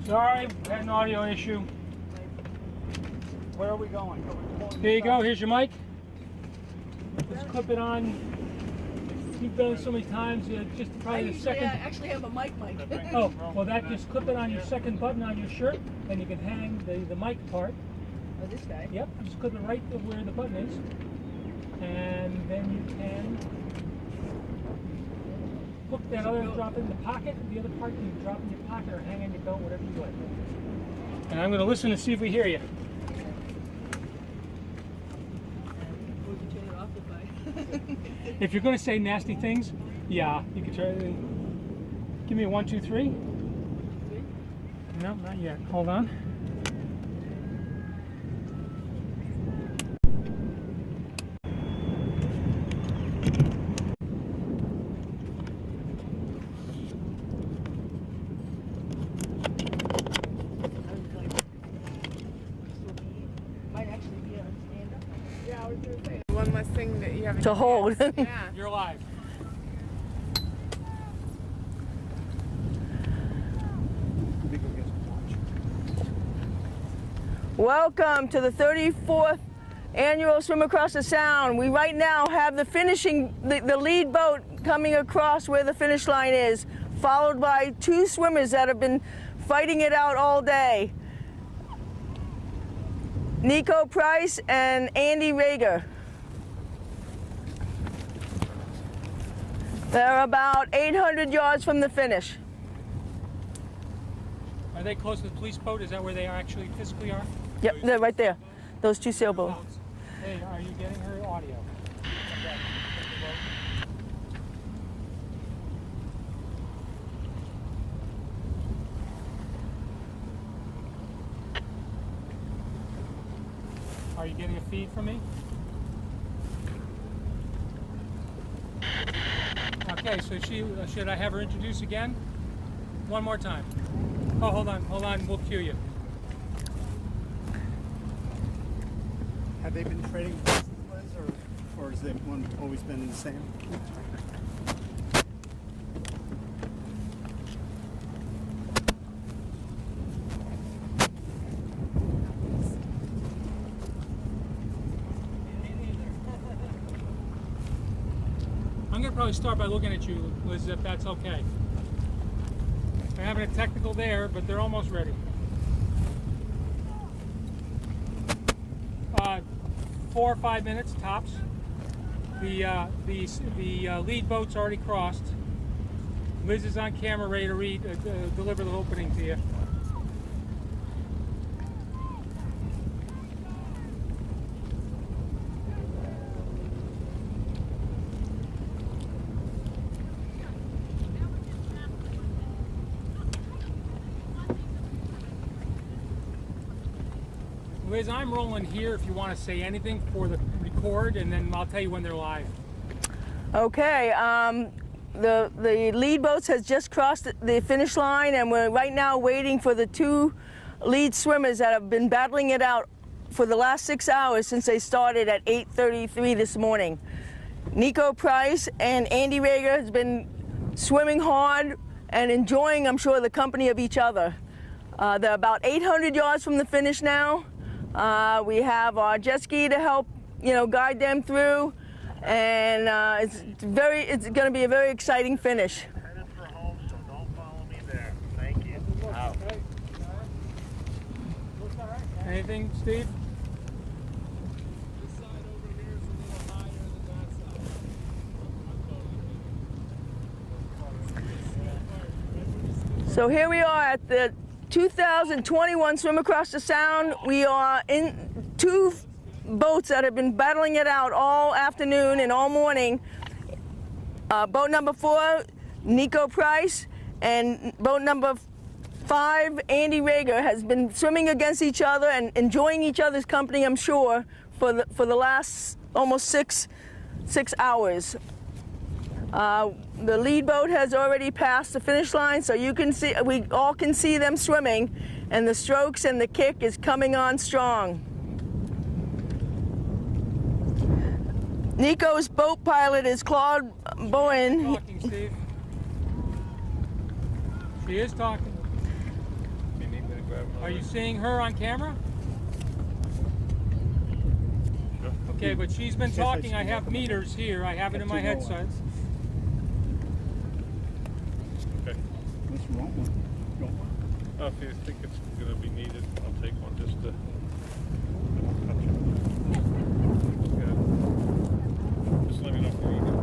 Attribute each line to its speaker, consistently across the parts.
Speaker 1: Sorry, we had an audio issue.
Speaker 2: Where are we going?
Speaker 1: Here you go, here's your mic. Just clip it on. You've done it so many times, just probably the second.
Speaker 3: I actually have a mic.
Speaker 1: Oh, well just clip it on your second button on your shirt, and you can hang the mic part.
Speaker 3: Oh, this guy?
Speaker 1: Yep, just clip it right where the button is. And then you can hook that other, drop it in the pocket. The other part you can drop in your pocket or hang on your belt, whatever you like. And I'm going to listen to see if we hear you. If you're going to say nasty things, yeah, you can try it. Give me a 1, 2, 3. No, not yet. Hold on.
Speaker 3: Might actually be a stand-up. Yeah, I was going to say.
Speaker 4: One less thing that you have
Speaker 3: To hold.
Speaker 4: Yeah.
Speaker 1: You're live.
Speaker 3: Welcome to the 34th annual Swim Across the Sound. We right now have the lead boat coming across where the finish line is, followed by 2 swimmers that have been fighting it out all day. Nico Price and Andy Rager. They're about 800 yards from the finish.
Speaker 1: Are they close to the police boat? Is that where they actually physically are?
Speaker 3: Yep, they're right there. Those 2 sailboats.
Speaker 1: Hey, are you getting her audio? Are you getting a feed from me? Okay, so should I have her introduce again? One more time. Oh, hold on, we'll cue you.
Speaker 2: Have they been trading places, Liz, or has one always been the same?
Speaker 1: I'm going to probably start by looking at you, Liz, if that's okay. They're having a technical there, but they're almost ready. 4 or 5 minutes tops. The lead boat's already crossed. Liz is on camera, ready to deliver the opening to you. Liz, I'm rolling here if you want to say anything for the record, and then I'll tell you when they're live.
Speaker 3: Okay, the lead boats has just crossed the finish line, and we're right now waiting for the 2 lead swimmers that have been battling it out for the last 6 hours since they started at 8:33 this morning. Nico Price and Andy Rager has been swimming hard and enjoying, I'm sure, the company of each other. They're about 800 yards from the finish now. We have our jet ski to help, guide them through, and it's going to be a very exciting finish.
Speaker 5: Headed for home, so don't follow me there. Thank you. Out.
Speaker 1: Anything, Steve?
Speaker 6: This side over here is a little higher than that side.
Speaker 3: So here we are at the 2021 Swim Across the Sound. We are in 2 boats that have been battling it out all afternoon and all morning. Boat number 4, Nico Price, and boat number 5, Andy Rager, has been swimming against each other and enjoying each other's company, I'm sure, for the last almost six hours. The lead boat has already passed the finish line, so we all can see them swimming, and the strokes and the kick is coming on strong. Nico's boat pilot is Claude Bowen.
Speaker 1: Talking, Steve. She is talking. Are you seeing her on camera?
Speaker 5: Sure.
Speaker 1: Okay, but she's been talking. I have meters here. I have it in my headset.
Speaker 5: Okay.
Speaker 2: Unless you want one. You want one?
Speaker 5: If you think it's going to be needed, I'll take one just to touch it. Yeah. Just let me know if you need it.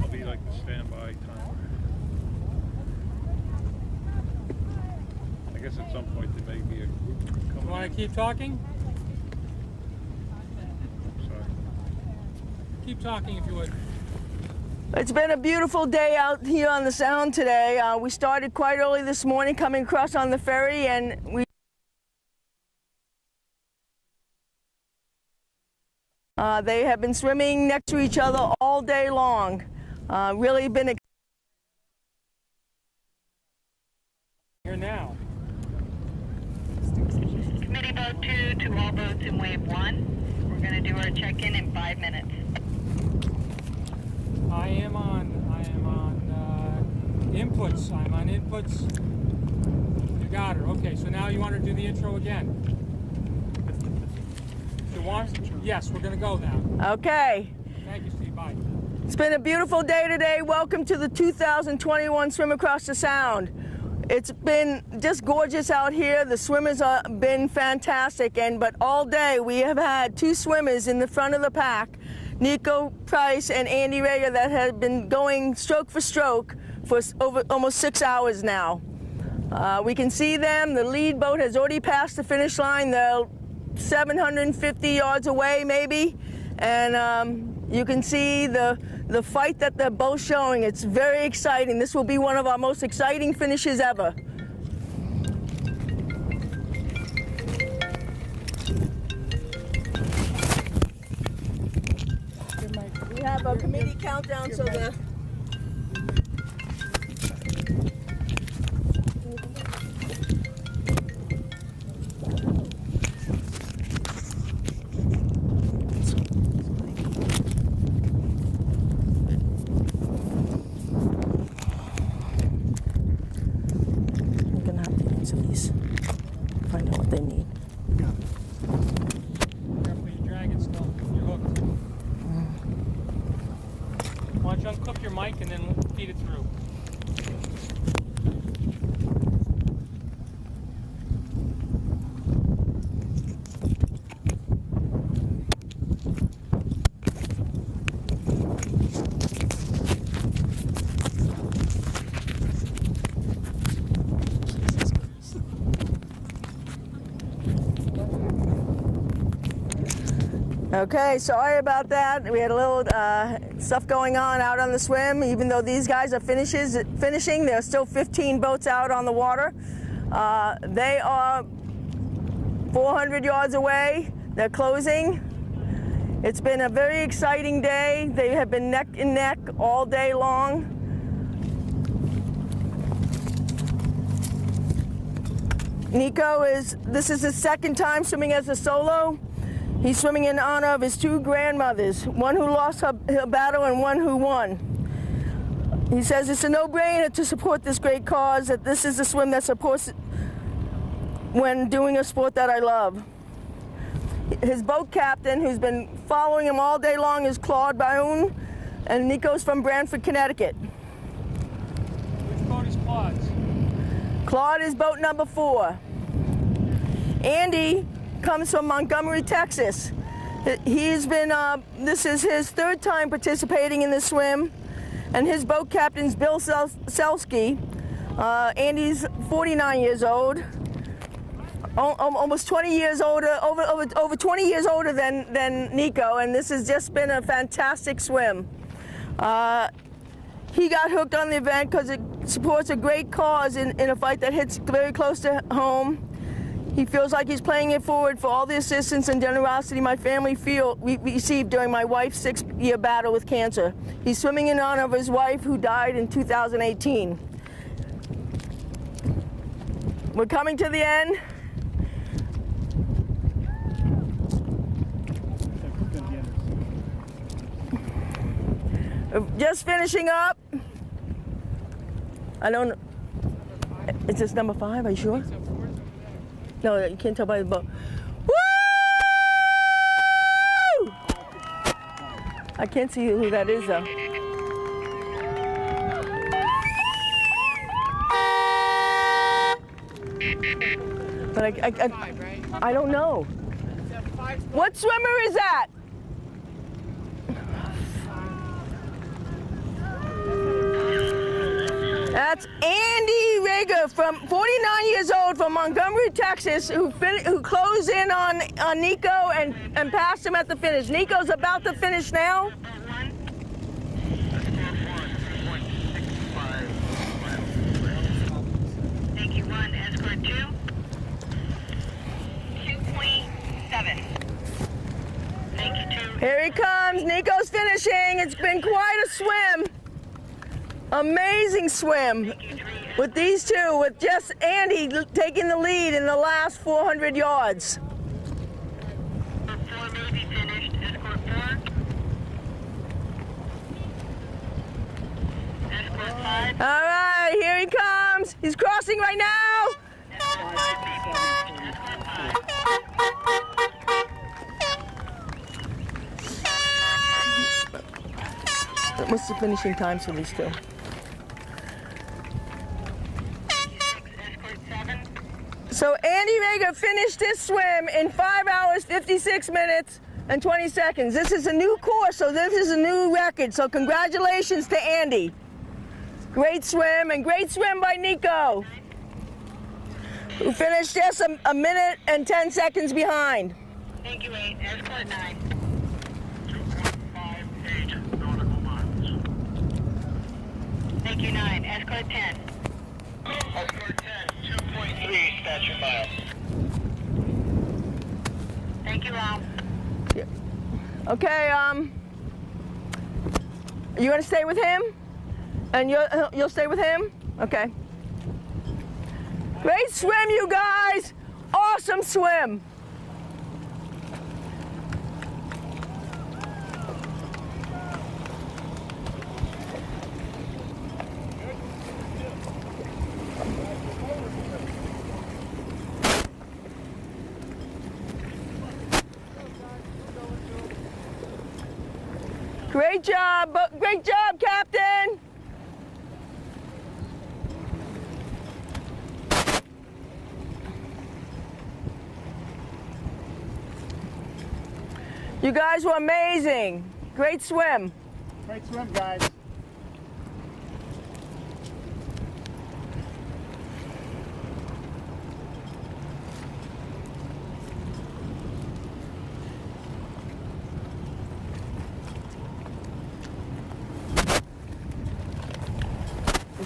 Speaker 5: I'll be like the standby timer. I guess at some point there may be a group coming.
Speaker 1: You want to keep talking?
Speaker 5: Sorry.
Speaker 1: Keep talking if you would.
Speaker 3: It's been a beautiful day out here on the Sound today. We started quite early this morning coming across on the ferry, and they have been swimming next to each other all day long. Really been
Speaker 1: Here now.
Speaker 4: Committee boat 2 to all boats in wave 1. We're going to do our check-in in 5 minutes.
Speaker 1: I am on inputs. I'm on inputs. You got her. Okay, so now you want her to do the intro again. You want? Yes, we're going to go now.
Speaker 3: okay.
Speaker 1: Thank you, Steve. Bye.
Speaker 3: It's been a beautiful day today. Welcome to the 2021 Swim Across the Sound. It's been just gorgeous out here. The swimmers have been fantastic, but all day we have had two swimmers in the front of the pack, Nico Price and Andy Rager, that have been going stroke for stroke for over almost 6 hours now. We can see them. The lead boat has already passed the finish line. They're 750 yards away maybe, and you can see the fight that they're both showing. It's very exciting. This will be one of our most exciting finishes ever. We have a committee countdown, so the I'm gonna have to answer these. Find out what they need.
Speaker 1: Careful, you're dragging still. You're hooked. Why don't you unclip your mic and then feed it through?
Speaker 3: Okay, sorry about that. We had a little stuff going on out on the swim. Even though these guys are finishing, there are still 15 boats out on the water. They are 400 yards away. They're closing. It's been a very exciting day. They have been neck and neck all day long. Nico this is his second time swimming as a solo. He's swimming in honor of his two grandmothers, one who lost her battle and one who won. He says it's a no-brainer to support this great cause, that this is the swim that supports when doing a sport that I love. His boat captain, who's been following him all day long, is Claude Baoun, and Nico's from Branford, Connecticut.
Speaker 1: Which boat is Claude's?
Speaker 3: Claude is boat number 4. Andy comes from Montgomery, Texas. He's been, this is his 3rd time participating in the swim, and his boat captain's Bill Selsky. Andy's 49 years old, almost 20 years older, over 20 years older than Nico, and this has just been a fantastic swim. He got hooked on the event because it supports a great cause in a fight that hits very close to home. He feels like he's paying it forward for all the assistance and generosity my family received during my wife's 6-year battle with cancer. He's swimming in honor of his wife, who died in 2018. We're coming to the end. Just finishing up. I don't know. Is this number 5? Are you sure?
Speaker 6: So 4's over there.
Speaker 3: No, you can't tell by the boat. Woo! I can't see who that is though. But
Speaker 6: Five, right?
Speaker 3: I don't know.
Speaker 6: Is that 5's boat?
Speaker 3: What swimmer is that? That's Andy Rager, from 49 years old, from Montgomery, Texas, who closed in on Nico and passed him at the finish. Nico's about to finish now.
Speaker 4: Thank you, 1. Escort 2. 2.7. Thank you, 2.
Speaker 3: Here he comes. Nico's finishing. It's been quite a swim. Amazing swim with these two, with just Andy taking the lead in the last 400 yards.
Speaker 4: Escort 4 may be finished. Escort 4. Escort 5.
Speaker 3: All right, here he comes. He's crossing right now.
Speaker 4: Escort 5 may be finished. Escort 5.
Speaker 3: What's the finishing times for these two?
Speaker 4: Escort 7.
Speaker 3: So Andy Rager finished this swim in 5 hours, 56 minutes, and 20 seconds. This is a new course, so this is a new record. So congratulations to Andy. Great swim, and great swim by Nico, who finished just a minute and 10 seconds behind.
Speaker 4: Thank you, 8. Escort 9.
Speaker 5: 2.58 nautical miles.
Speaker 4: Thank you, 9. Escort 10.
Speaker 5: Escort 10, 2.3 statute miles.
Speaker 4: Thank you all.
Speaker 3: Okay, you gonna stay with him? And you'll stay with him? Okay. Great swim, you guys! Awesome swim! Great job, Captain! You guys were amazing. Great swim.
Speaker 2: Great swim, guys.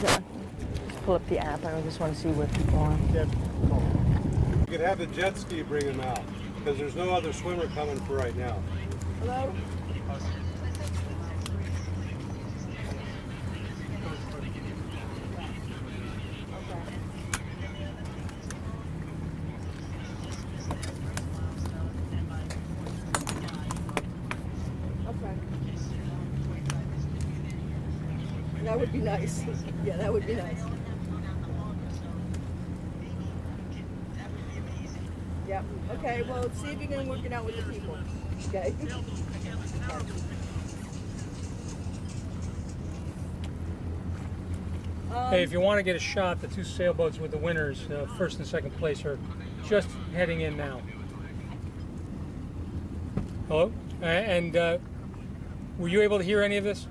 Speaker 3: Just pull up the app. I just want to see what people are.
Speaker 2: Yeah, cool.
Speaker 7: You could have the jet ski bring him out, because there's no other swimmer coming for right now.
Speaker 3: Hello? Okay. That would be nice. Yeah, that would be nice. Yeah. Okay, well, see if you can work it out with the people. Okay.
Speaker 1: Hey, if you want to get a shot, the two sailboats with the winners, first and second place, are just heading in now. Hello? And were you able to hear any of this?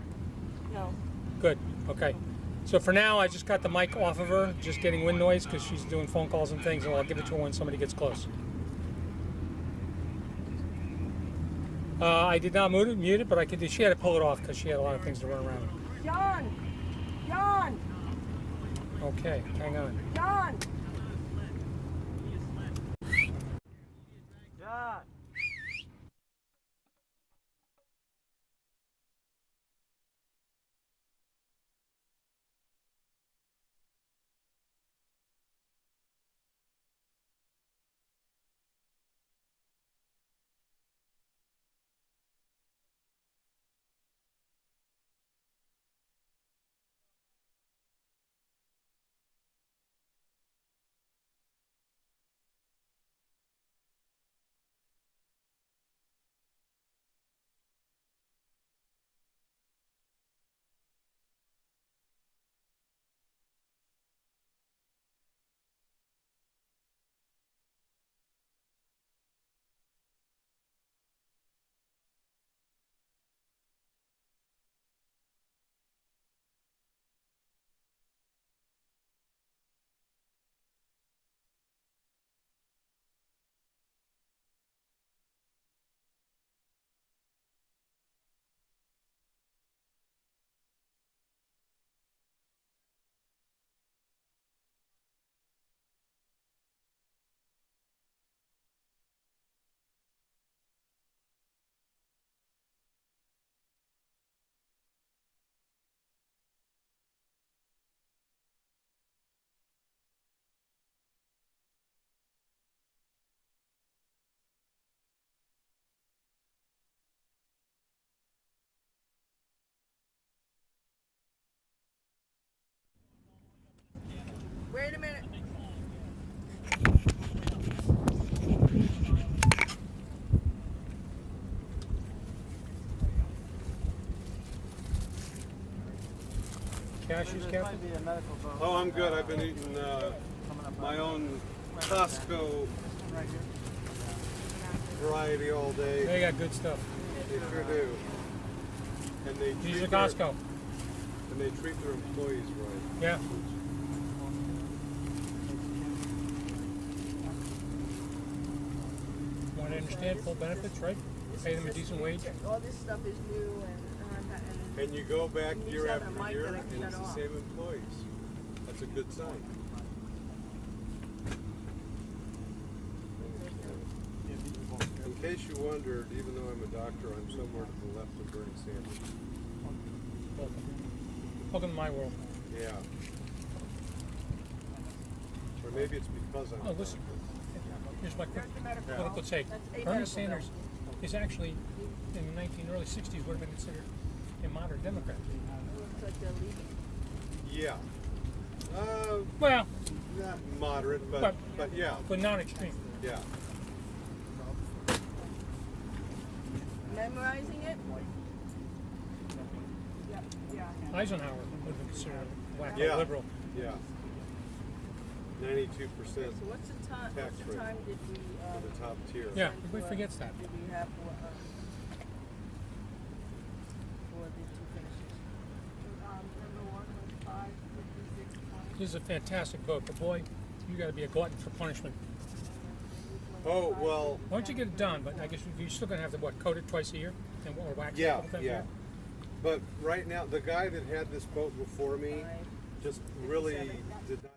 Speaker 3: No.
Speaker 1: Good. Okay. So for now, I just got the mic off of her, just getting wind noise because she's doing phone calls and things, and I'll give it to her when somebody gets close. I did not mute it, but I could. She had to pull it off because she had a lot of things to run around.
Speaker 3: John! John!
Speaker 1: Okay, hang on.
Speaker 3: John!
Speaker 2: John.
Speaker 1: cashews, Captain?
Speaker 7: Oh, I'm good. I've been eating my own Costco variety all day.
Speaker 1: They got good stuff.
Speaker 7: They sure do. And they
Speaker 1: These
Speaker 7: treat
Speaker 1: are
Speaker 7: their,
Speaker 1: Costco.
Speaker 7: and they treat their employees right.
Speaker 1: Yeah. Want to understand full benefits, right? Pay them a decent wage.
Speaker 3: All this stuff is new
Speaker 7: And you go back
Speaker 3: And
Speaker 7: year
Speaker 3: he's having a
Speaker 7: after
Speaker 3: mic
Speaker 7: year,
Speaker 3: that I
Speaker 7: and
Speaker 3: can
Speaker 7: it's
Speaker 3: shut
Speaker 7: the
Speaker 3: off.
Speaker 7: same employees. That's a good sign. In case you wondered, even though I'm a doctor, I'm somewhere to the left of Bernie Sanders.
Speaker 1: Welcome to my world.
Speaker 7: Yeah. Or maybe it's because I'm
Speaker 1: Oh,
Speaker 7: a
Speaker 1: listen.
Speaker 7: doctor.
Speaker 1: Here's my quick political take. Bernie Sanders is actually, in the early 60s, would have been considered a moderate Democrat.
Speaker 7: Yeah.
Speaker 1: Well,
Speaker 7: Not moderate, but yeah.
Speaker 1: but not extreme.
Speaker 7: Yeah.
Speaker 3: Memorizing it?
Speaker 1: Eisenhower would have been considered a wacko
Speaker 7: Yeah.
Speaker 1: liberal.
Speaker 7: Yeah. 92%
Speaker 3: So what's the time?
Speaker 7: Tax
Speaker 3: What's the
Speaker 7: rate.
Speaker 3: time did we?
Speaker 7: for the top tier.
Speaker 1: Yeah, everybody forgets that.
Speaker 3: Did we have for the two finishes?
Speaker 8: Number 1 was 5:56:20.
Speaker 1: This is a fantastic book, but boy, you got to be a glutton for punishment.
Speaker 7: Oh, well,
Speaker 1: Why don't you get it done? But I guess you're still going to have to, what, coat it twice a year? And, or wax it a
Speaker 7: yeah,
Speaker 1: couple times a
Speaker 7: yeah.
Speaker 1: year?
Speaker 7: But right now, the guy that had this boat before me just really did not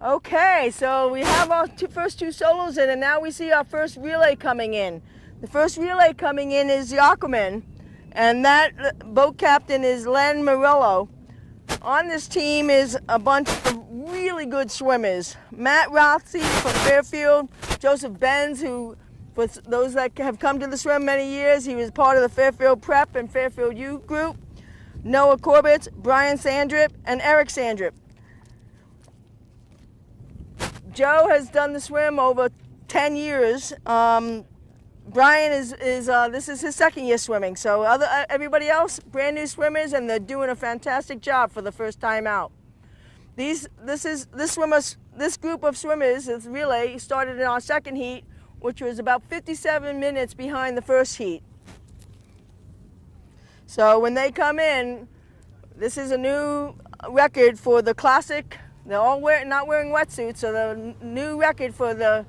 Speaker 3: Okay, so we have our first two solos in, and now we see our first relay coming in. The first relay coming in is the Aquaman, and that boat captain is Len Murillo. On this team is a bunch of really good swimmers. Matt Rothsey from Fairfield, Joseph Benz, who, for those that have come to the swim many years, he was part of the Fairfield Prep and Fairfield U group. Noah Corbett, Brian Sandrip, and Eric Sandrip. Joe has done the swim over 10 years. Brian this is his second year swimming. So everybody else, brand new swimmers, and they're doing a fantastic job for the first time out. This group of swimmers, this relay, started in our second heat, which was about 57 minutes behind the first heat. So when they come in, this is a new record for the classic. They're all not wearing wetsuits, so the new record for the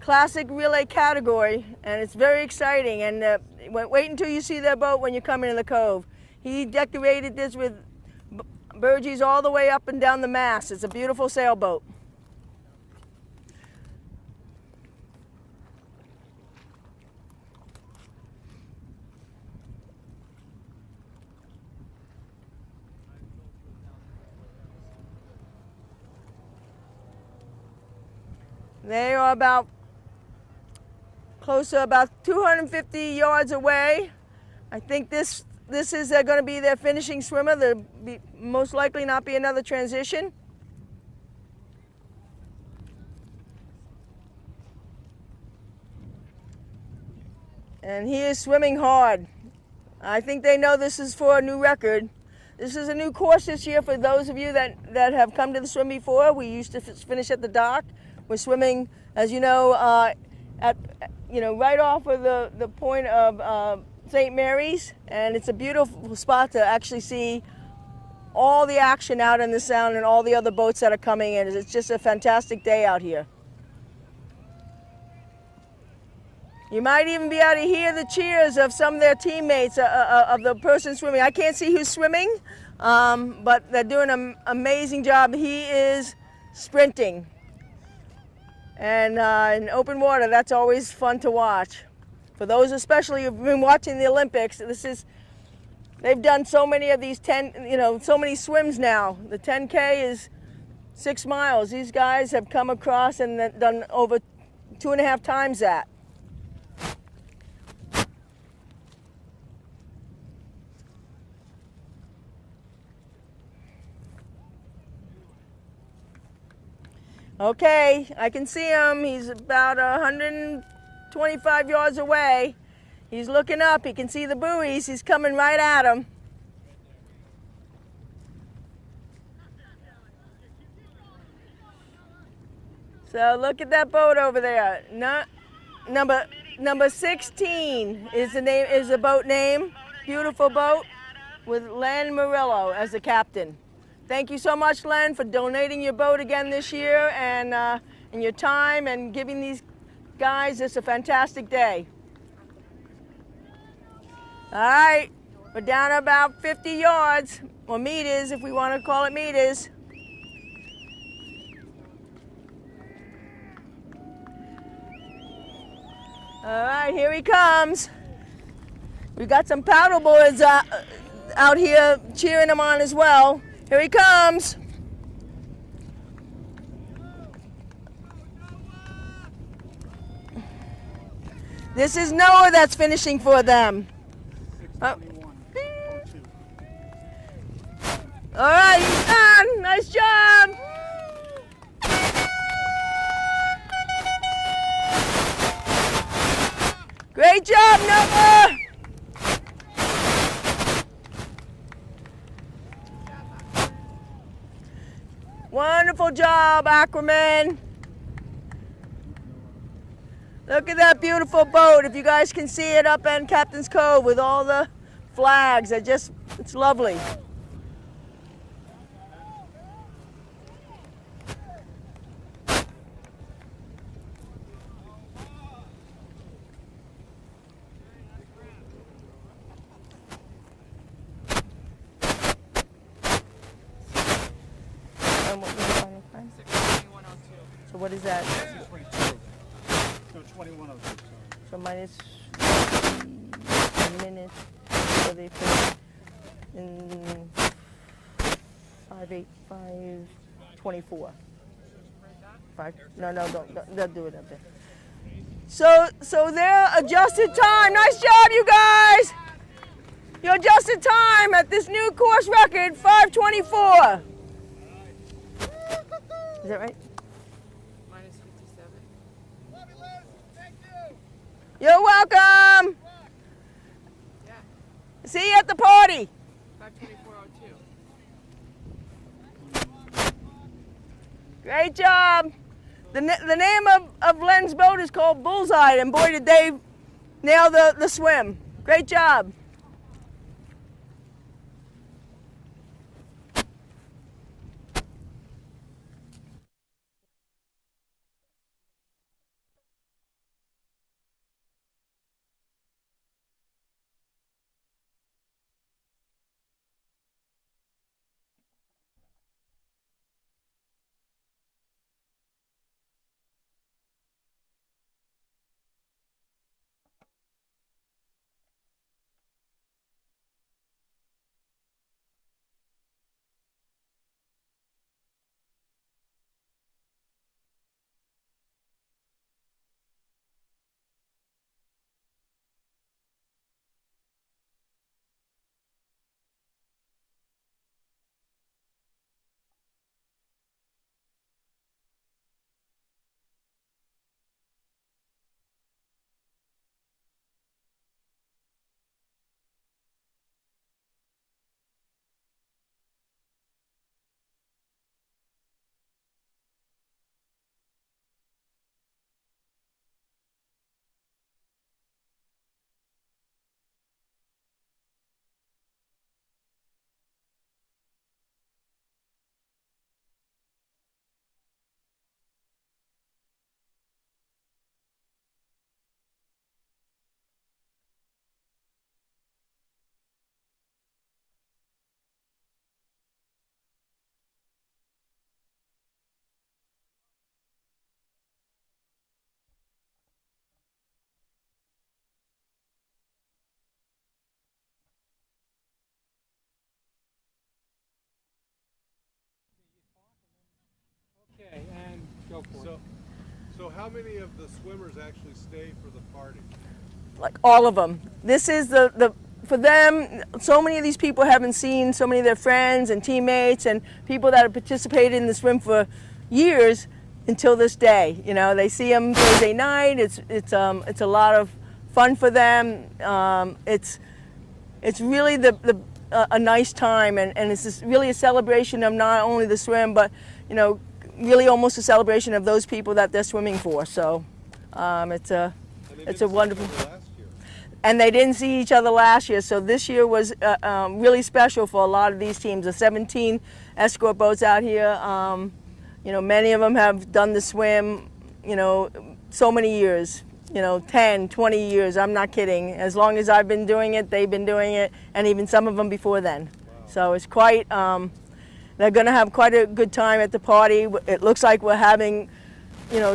Speaker 3: classic relay category, and it's very exciting. And wait until you see their boat when you come into the cove. He decorated this with burgees all the way up and down the mast. It's a beautiful sailboat. They are about close to about 250 yards away. I think this is going to be their finishing swimmer. There'll most likely not be another transition. And he is swimming hard. I think they know this is for a new record. This is a new course this year for those of you that have come to the swim before. We used to finish at the dock. We're swimming, as you know, right off of the point of St. Mary's, and it's a beautiful spot to actually see all the action out in the Sound and all the other boats that are coming in. It's just a fantastic day out here. You might even be able to hear the cheers of some of their teammates, of the person swimming. I can't see who's swimming, but they're doing an amazing job. He is sprinting. And in open water, that's always fun to watch. For those especially who've been watching the Olympics, they've done so many of these so many swims now. The 10K is 6 miles. These guys have come across and done over 2.5 times that. Okay, I can see him. He's about 125 yards away. He's looking up. He can see the buoys. He's coming right at him. So look at that boat over there. Number 16 is the boat name. Beautiful boat with Len Murillo as the captain. Thank you so much, Len, for donating your boat again this year and your time and giving these guys just a fantastic day. All right, we're down about 50 yards, or meters if we want to call it meters. All right, here he comes. We got some paddle boards out here cheering him on as well. Here he comes. This is Noah that's finishing for them. Oh. All right, he's done. Nice job. Great job, Noah. Wonderful job, Aquaman. Look at that beautiful boat. If you guys can see it up in Captain's Cove with all the flags, it's lovely. and what was the final time?
Speaker 8: 6:21:02.
Speaker 3: So what is that?
Speaker 2: 22. No, 2102, sorry.
Speaker 3: So minus 50 minutes, so they put in 5, 8, 5, 24. 5, no, don't do it up there. So their adjusted time, nice job you guys! Your adjusted time at this new course record, 5:24. Is that right?
Speaker 8: Minus 57.
Speaker 3: You're welcome!
Speaker 8: Yeah.
Speaker 3: See you at the party!
Speaker 8: 5:24:02.
Speaker 3: Great job! The name of Len's boat is called Bullseye, and boy did they nail the swim. Great job!
Speaker 1: Okay, and go for it.
Speaker 7: So how many of the swimmers actually stay for the party?
Speaker 3: Like all of them. This is for them, so many of these people haven't seen so many of their friends and teammates and people that have participated in the swim for years until this day. You know, they see them Thursday night. It's a lot of fun for them. It's really a nice time, and it's just really a celebration of not only the swim, but really almost a celebration of those people that they're swimming for. So it's a wonderful. And they didn't see each other last year, so this year was really special for a lot of these teams. The 17 escort boats out here, many of them have done the swim, so many years, 10, 20 years, I'm not kidding. As long as I've been doing it, they've been doing it, and even some of them before then. Wow. So it's quite, they're gonna have quite a good time at the party. It looks like we're having,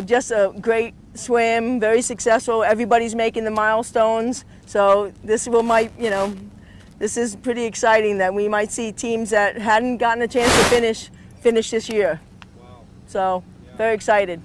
Speaker 3: just a great swim, very successful. Everybody's making the milestones. So this this is pretty exciting that we might see teams that hadn't gotten a chance to finish this year.
Speaker 7: Wow.
Speaker 3: So very excited.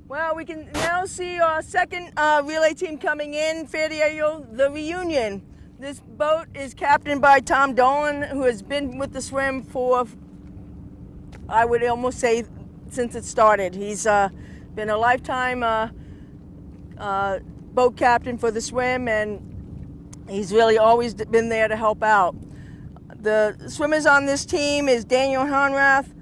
Speaker 3: Well, we can now see our second relay team coming in, Fair Diego, the Reunion. This boat is captained by Tom Dolan, who has been with the swim for, I would almost say, since it started. He's been a lifetime boat captain for the swim, and he's really always been there to help out. The swimmers on this team is Daniel Honrath,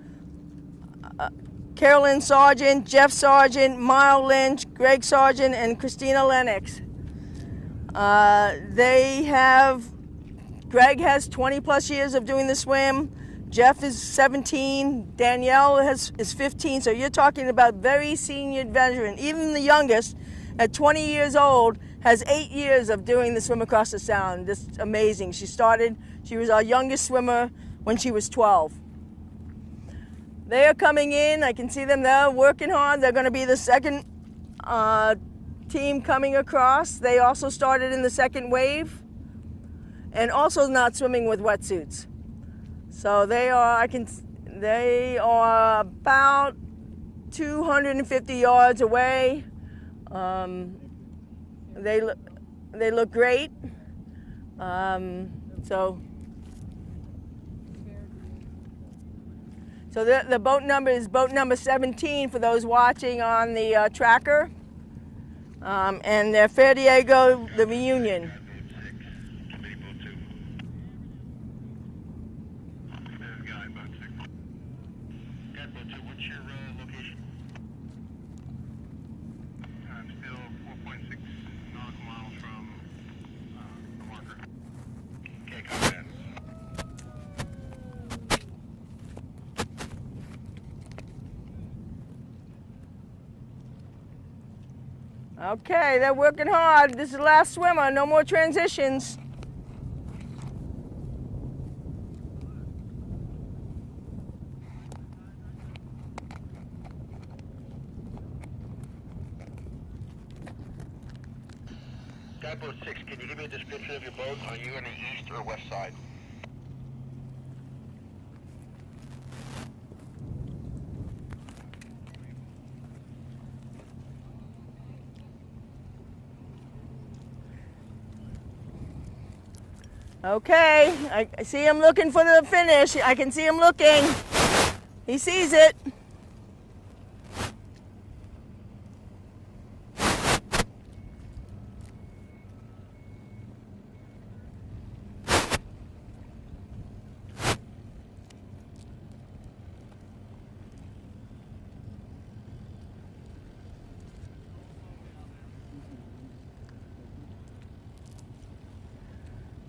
Speaker 3: Carolyn Sargent, Jeff Sargent, Mile Lynch, Greg Sargent, and Christina Lennox. Greg has 20 plus years of doing the swim. Jeff is 17. Danielle is 15. So you're talking about very senior veteran. Even the youngest, at 20 years old, has 8 years of doing the swim across the sound. This is amazing. She was our youngest swimmer when she was 12. They are coming in. I can see them. They're working hard. They're going to be the second team coming across. They also started in the second wave and also not swimming with wetsuits. So they are about 250 yards away. They look great. So the boat number is boat number 17 for those watching on the tracker. And they're Fair Diego, the Reunion.
Speaker 9: What's your location? I'm still 4.6 nautical miles from the marker. Okay, copy that.
Speaker 3: Okay, they're working hard. This is the last swimmer. No more transitions.
Speaker 9: Guideboat 6, can you give me a description of your boat? Are you on the east or west side?
Speaker 3: Okay, I see him looking for the finish. I can see him looking. He sees it.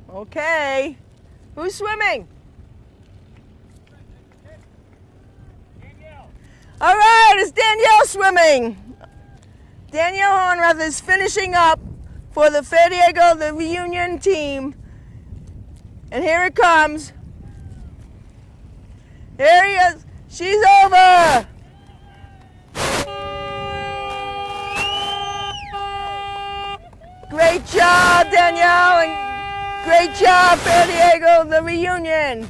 Speaker 3: Okay, who's swimming? All right, it's Danielle swimming. Danielle Honrath is finishing up for the Fair Diego, the Reunion team. And here it comes. Here he is. She's over. Great job, Danielle, and great job, Fair Diego, the Reunion.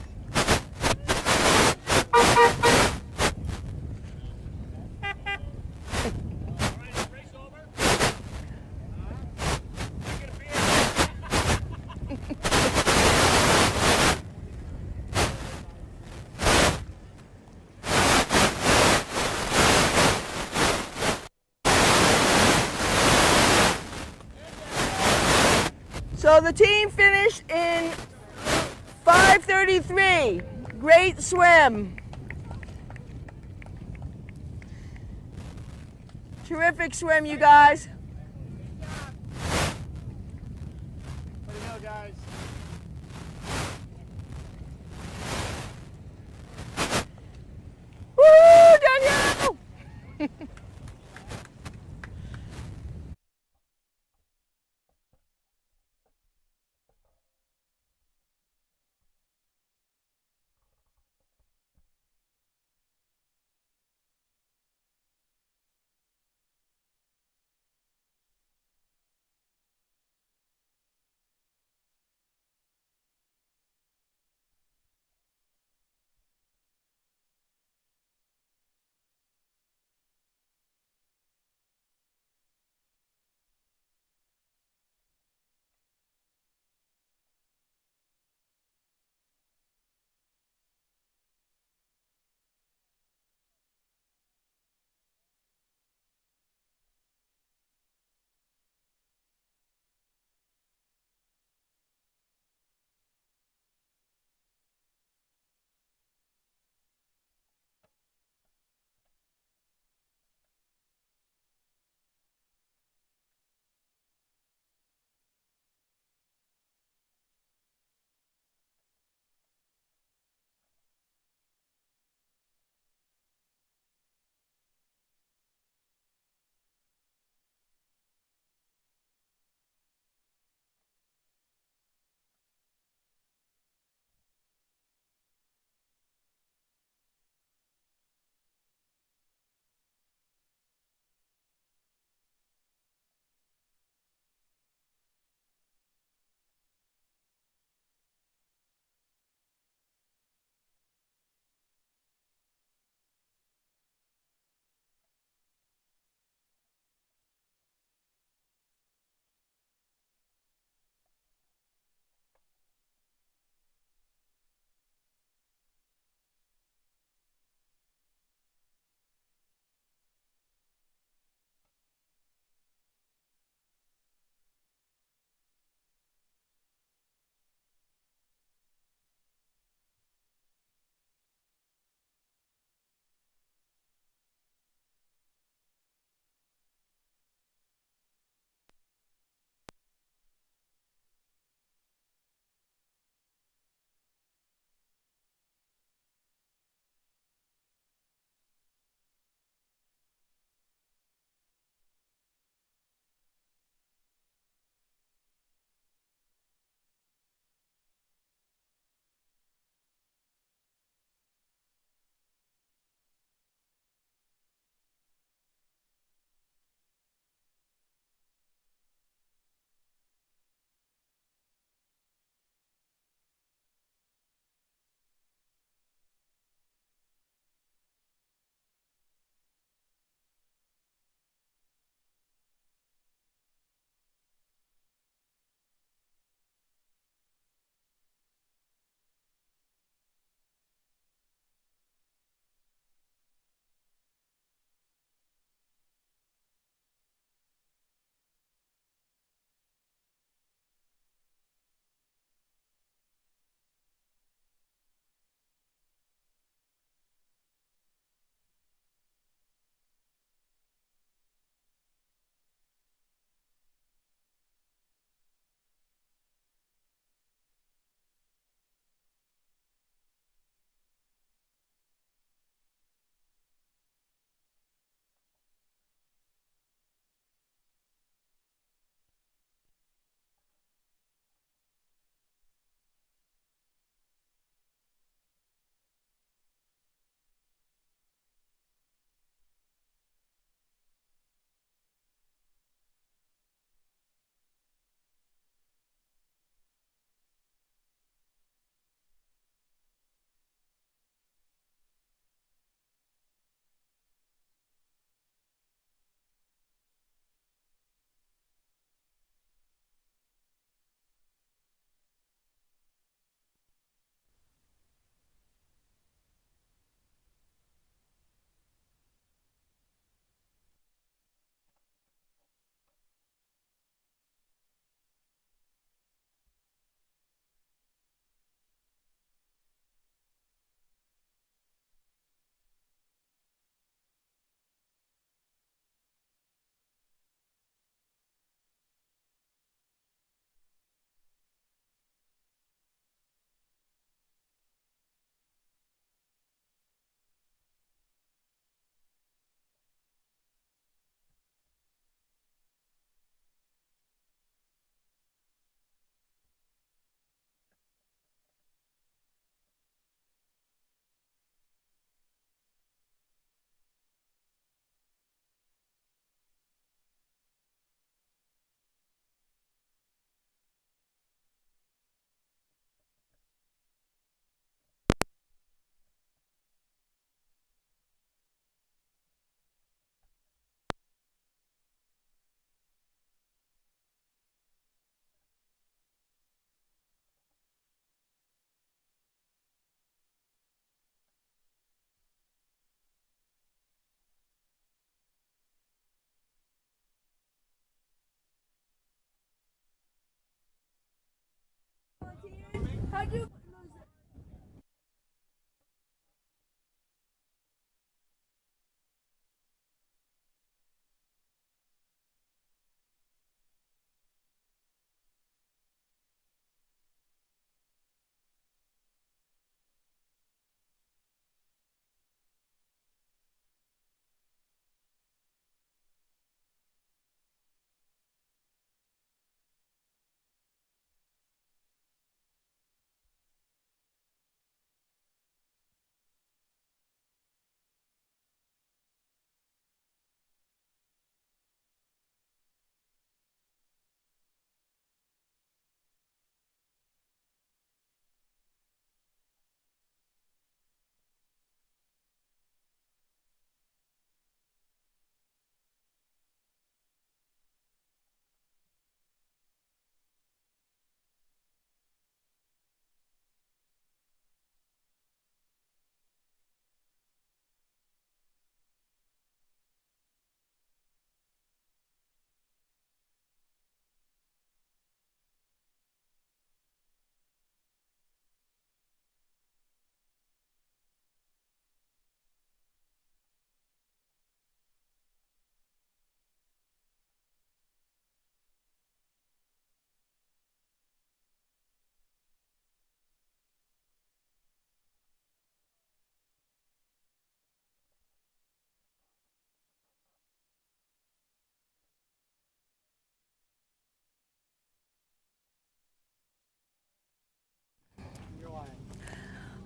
Speaker 3: So the team finished in 5:33. Great swim. Terrific swim, you guys.
Speaker 2: Way to go, guys.
Speaker 3: Woo, Danielle!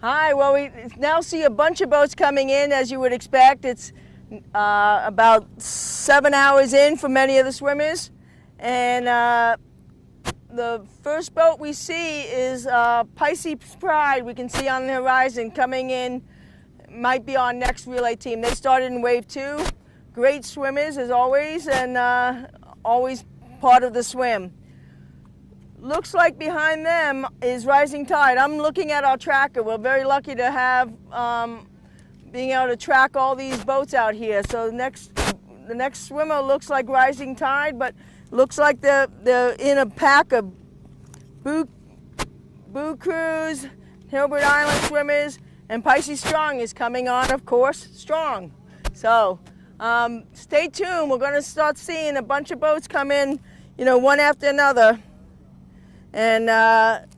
Speaker 3: Hi, well, we now see a bunch of boats coming in, as you would expect. It's about 7 hours in for many of the swimmers. And the first boat we see is Pisces Pride. We can see on the horizon coming in, might be our next relay team. They started in wave 2. Great swimmers, as always, and always part of the swim. Looks like behind them is Rising Tide. I'm looking at our tracker. We're very lucky to have being able to track all these boats out here. So the next swimmer looks like Rising Tide, but looks like they're in a pack of Boo Cruise, Hilbert Island swimmers, and Pisces Strong is coming on, of course, strong. So stay tuned. We're going to start seeing a bunch of boats come in, one after another. And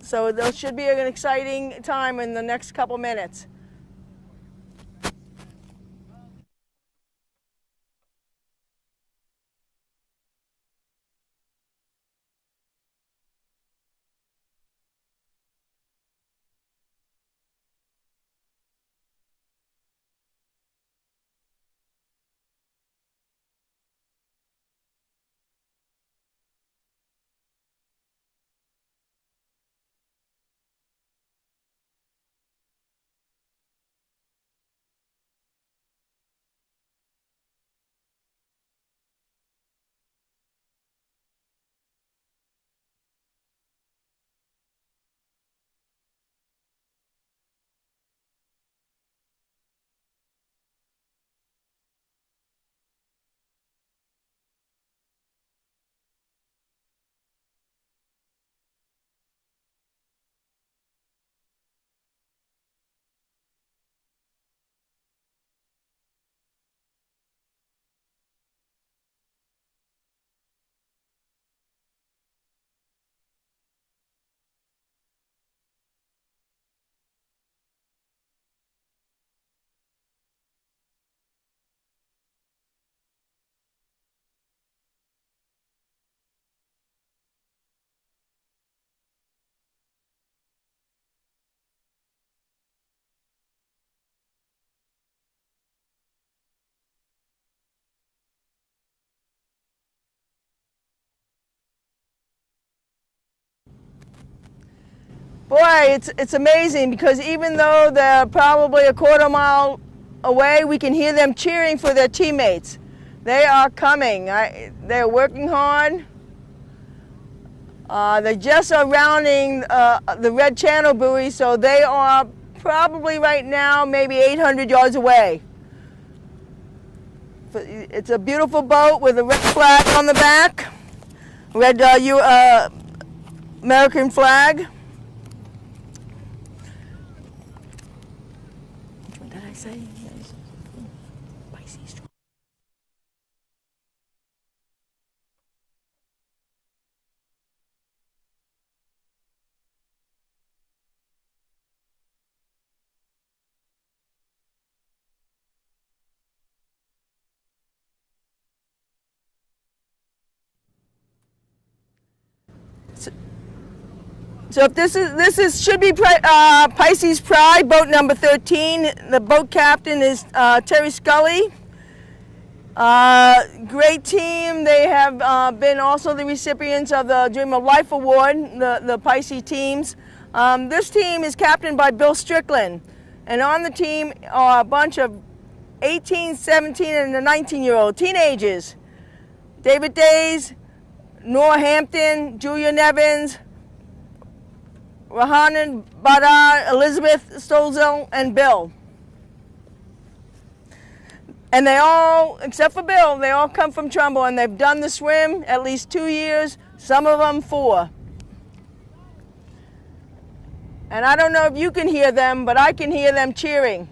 Speaker 3: so there should be an exciting time in the next couple minutes. Boy, it's amazing because even though they're probably a quarter mile away, we can hear them cheering for their teammates. They are coming. They're working hard. They just are rounding the red channel buoy, so they are probably right now maybe 800 yards away. It's a beautiful boat with a red flag on the back, red American flag. So if should be Pisces Pride, boat number 13. The boat captain is Terry Scully. Great team. They have been also the recipients of the Dream of Life Award, the Pisces teams. This team is captained by Bill Strickland. And on the team are a bunch of 18, 17, and the 19-year-old teenagers. David Days, Nora Hampton, Julia Nevins, Rahanan Badar, Elizabeth Stolzel, and Bill. And they all, except for Bill, they all come from Trumbull, and they've done the swim at least 2 years, some of them 4. And I don't know if you can hear them, but I can hear them cheering.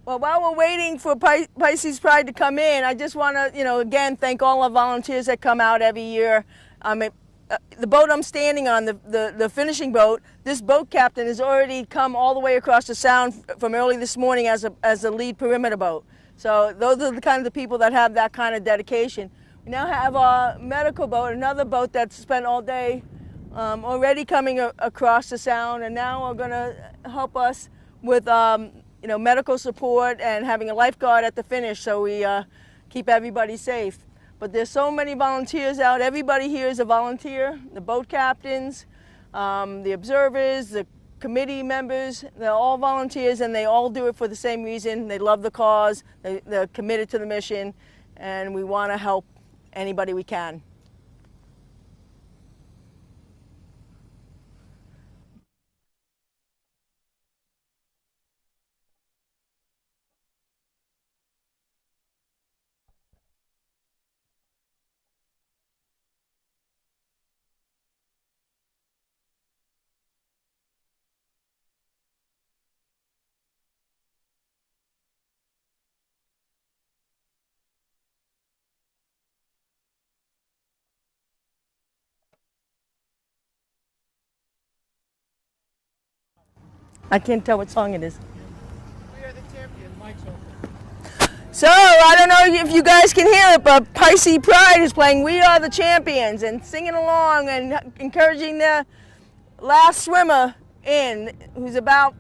Speaker 3: Well, while we're waiting for Pisces Pride to come in, I just want to, again, thank all our volunteers that come out every year. The boat I'm standing on, the finishing boat, this boat captain has already come all the way across the sound from early this morning as a lead perimeter boat. So those are the kind of the people that have that kind of dedication. We now have our medical boat, another boat that's spent all day already coming across the sound, and now are going to help us with medical support and having a lifeguard at the finish, so we keep everybody safe. But there's so many volunteers out. Everybody here is a volunteer. The boat captains, the observers, the committee members, they're all volunteers, and they all do it for the same reason. They love the cause, they're committed to the mission, and we want to help anybody we can. I can't tell what song it is.
Speaker 8: We are the champions.
Speaker 1: Mike's open.
Speaker 3: So, I don't know if you guys can hear it, but Pisces Pride is playing We Are the Champions and singing along and encouraging the last swimmer in, who's about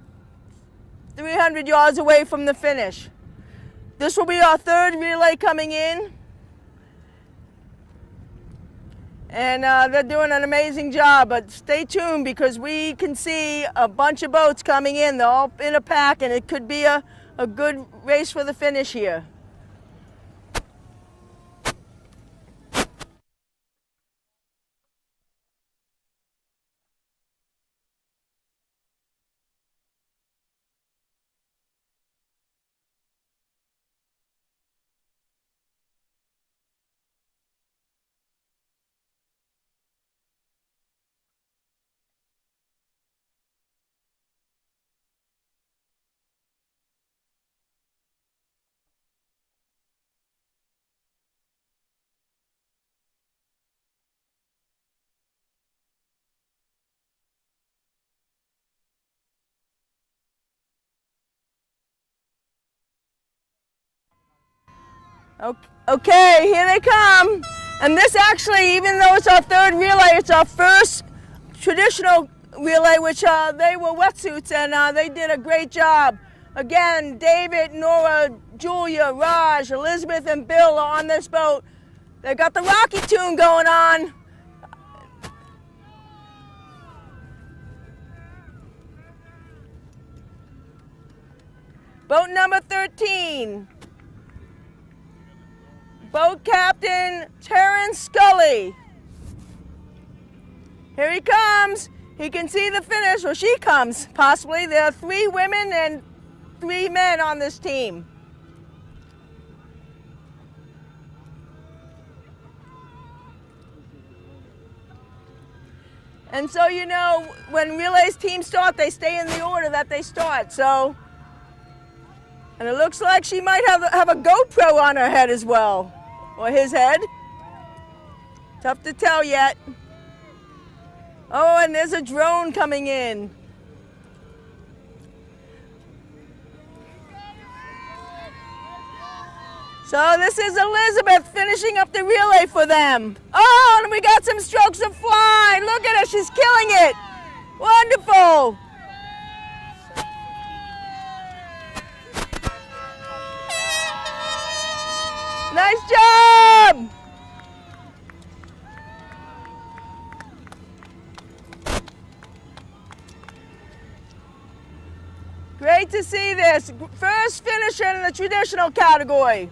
Speaker 3: 300 yards away from the finish. This will be our third relay coming in. And they're doing an amazing job, but stay tuned because we can see a bunch of boats coming in. They're all in a pack, and it could be a good race for the finish here. Okay, here they come. And this actually, even though it's our third relay, it's our first traditional relay, which they were wetsuits, and they did a great job. Again, David, Nora, Julia, Raj, Elizabeth, and Bill are on this boat. They got the Rocky tune going on. Boat number 13. Boat Captain Terrence Scully. Here he comes. He can see the finish, or she comes, possibly. There are 3 women and 3 men on this team. And so, you know, when relays teams start, they stay in the order that they start. So, and it looks like she might have a GoPro on her head as well, or his head. Tough to tell yet. Oh, and there's a drone coming in. So this is Elizabeth finishing up the relay for them. Oh, and we got some strokes of flying. Look at her, she's killing it. Wonderful. Nice job. Great to see this. First finisher in the traditional category.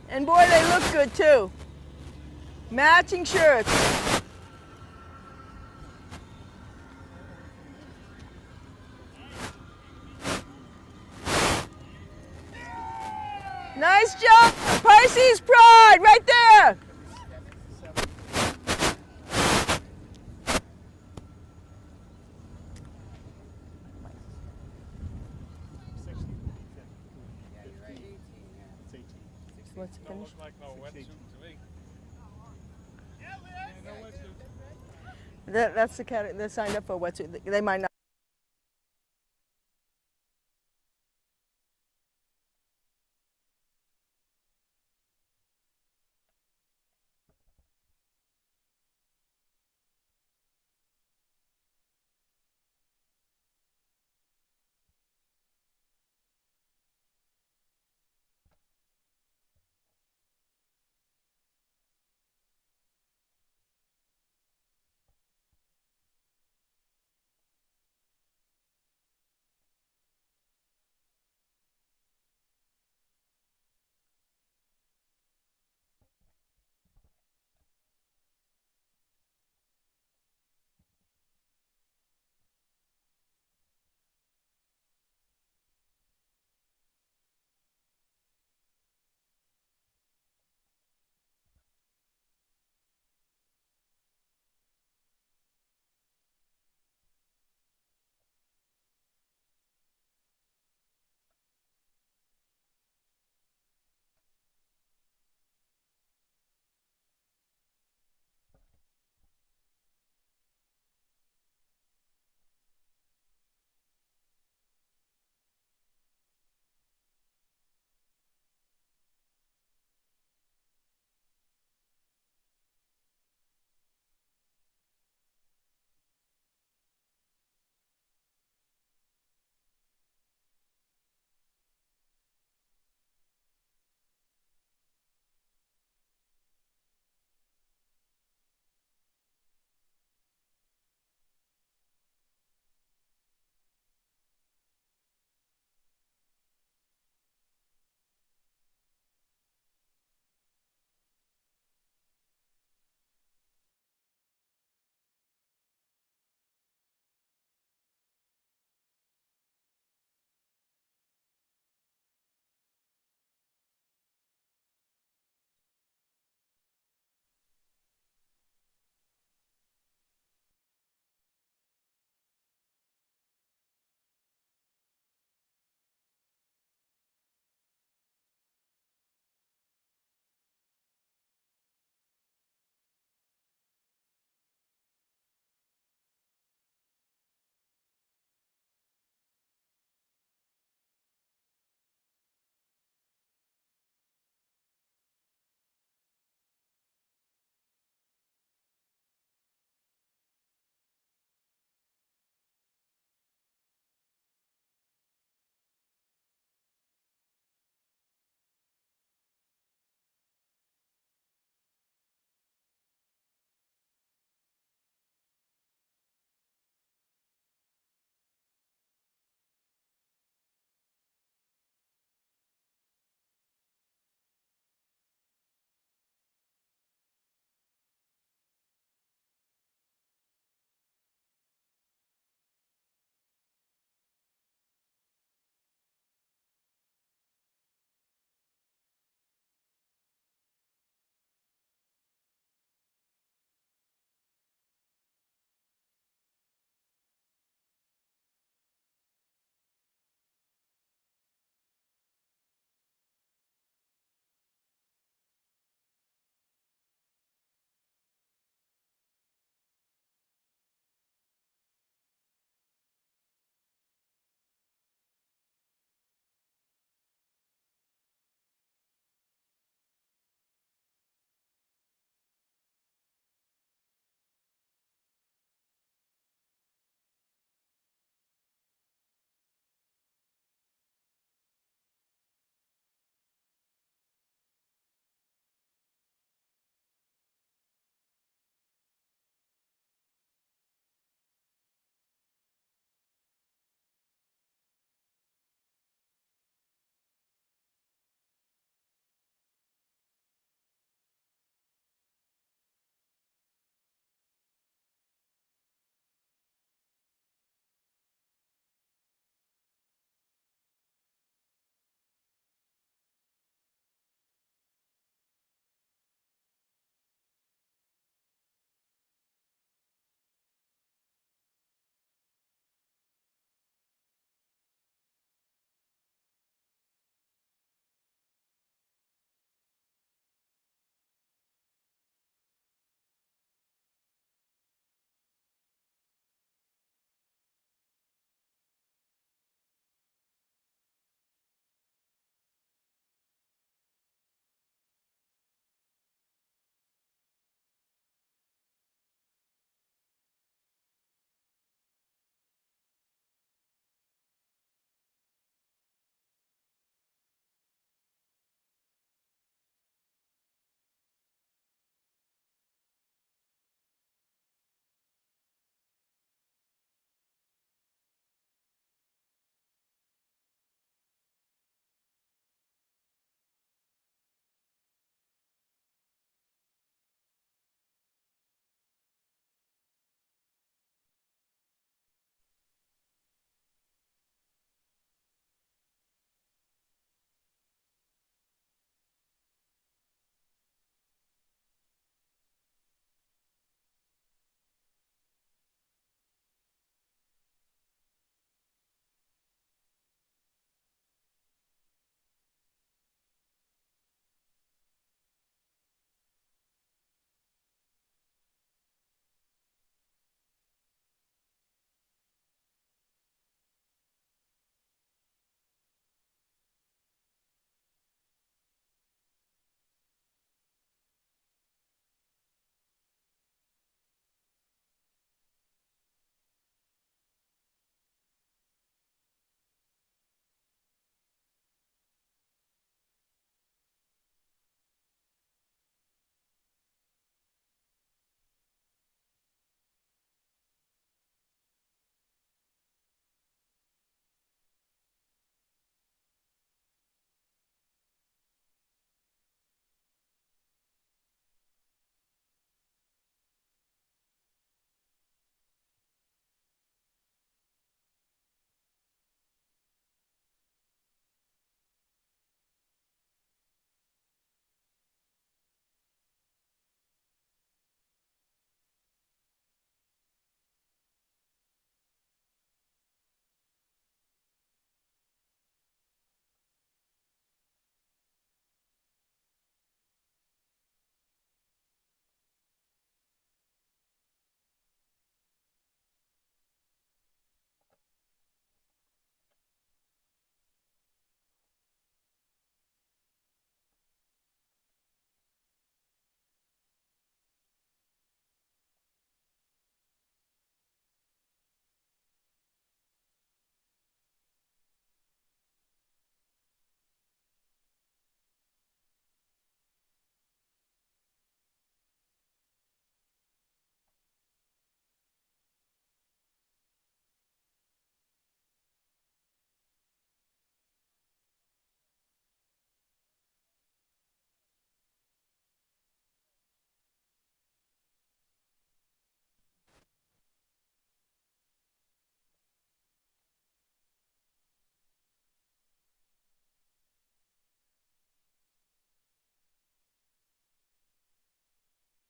Speaker 3: And boy, they look good too. Matching shirts. Nice job, Pisces Pride, right there. What's the finish?
Speaker 5: Looks like no wetsuit to me.
Speaker 3: That's the category. They're signed up for a wetsuit. They might not.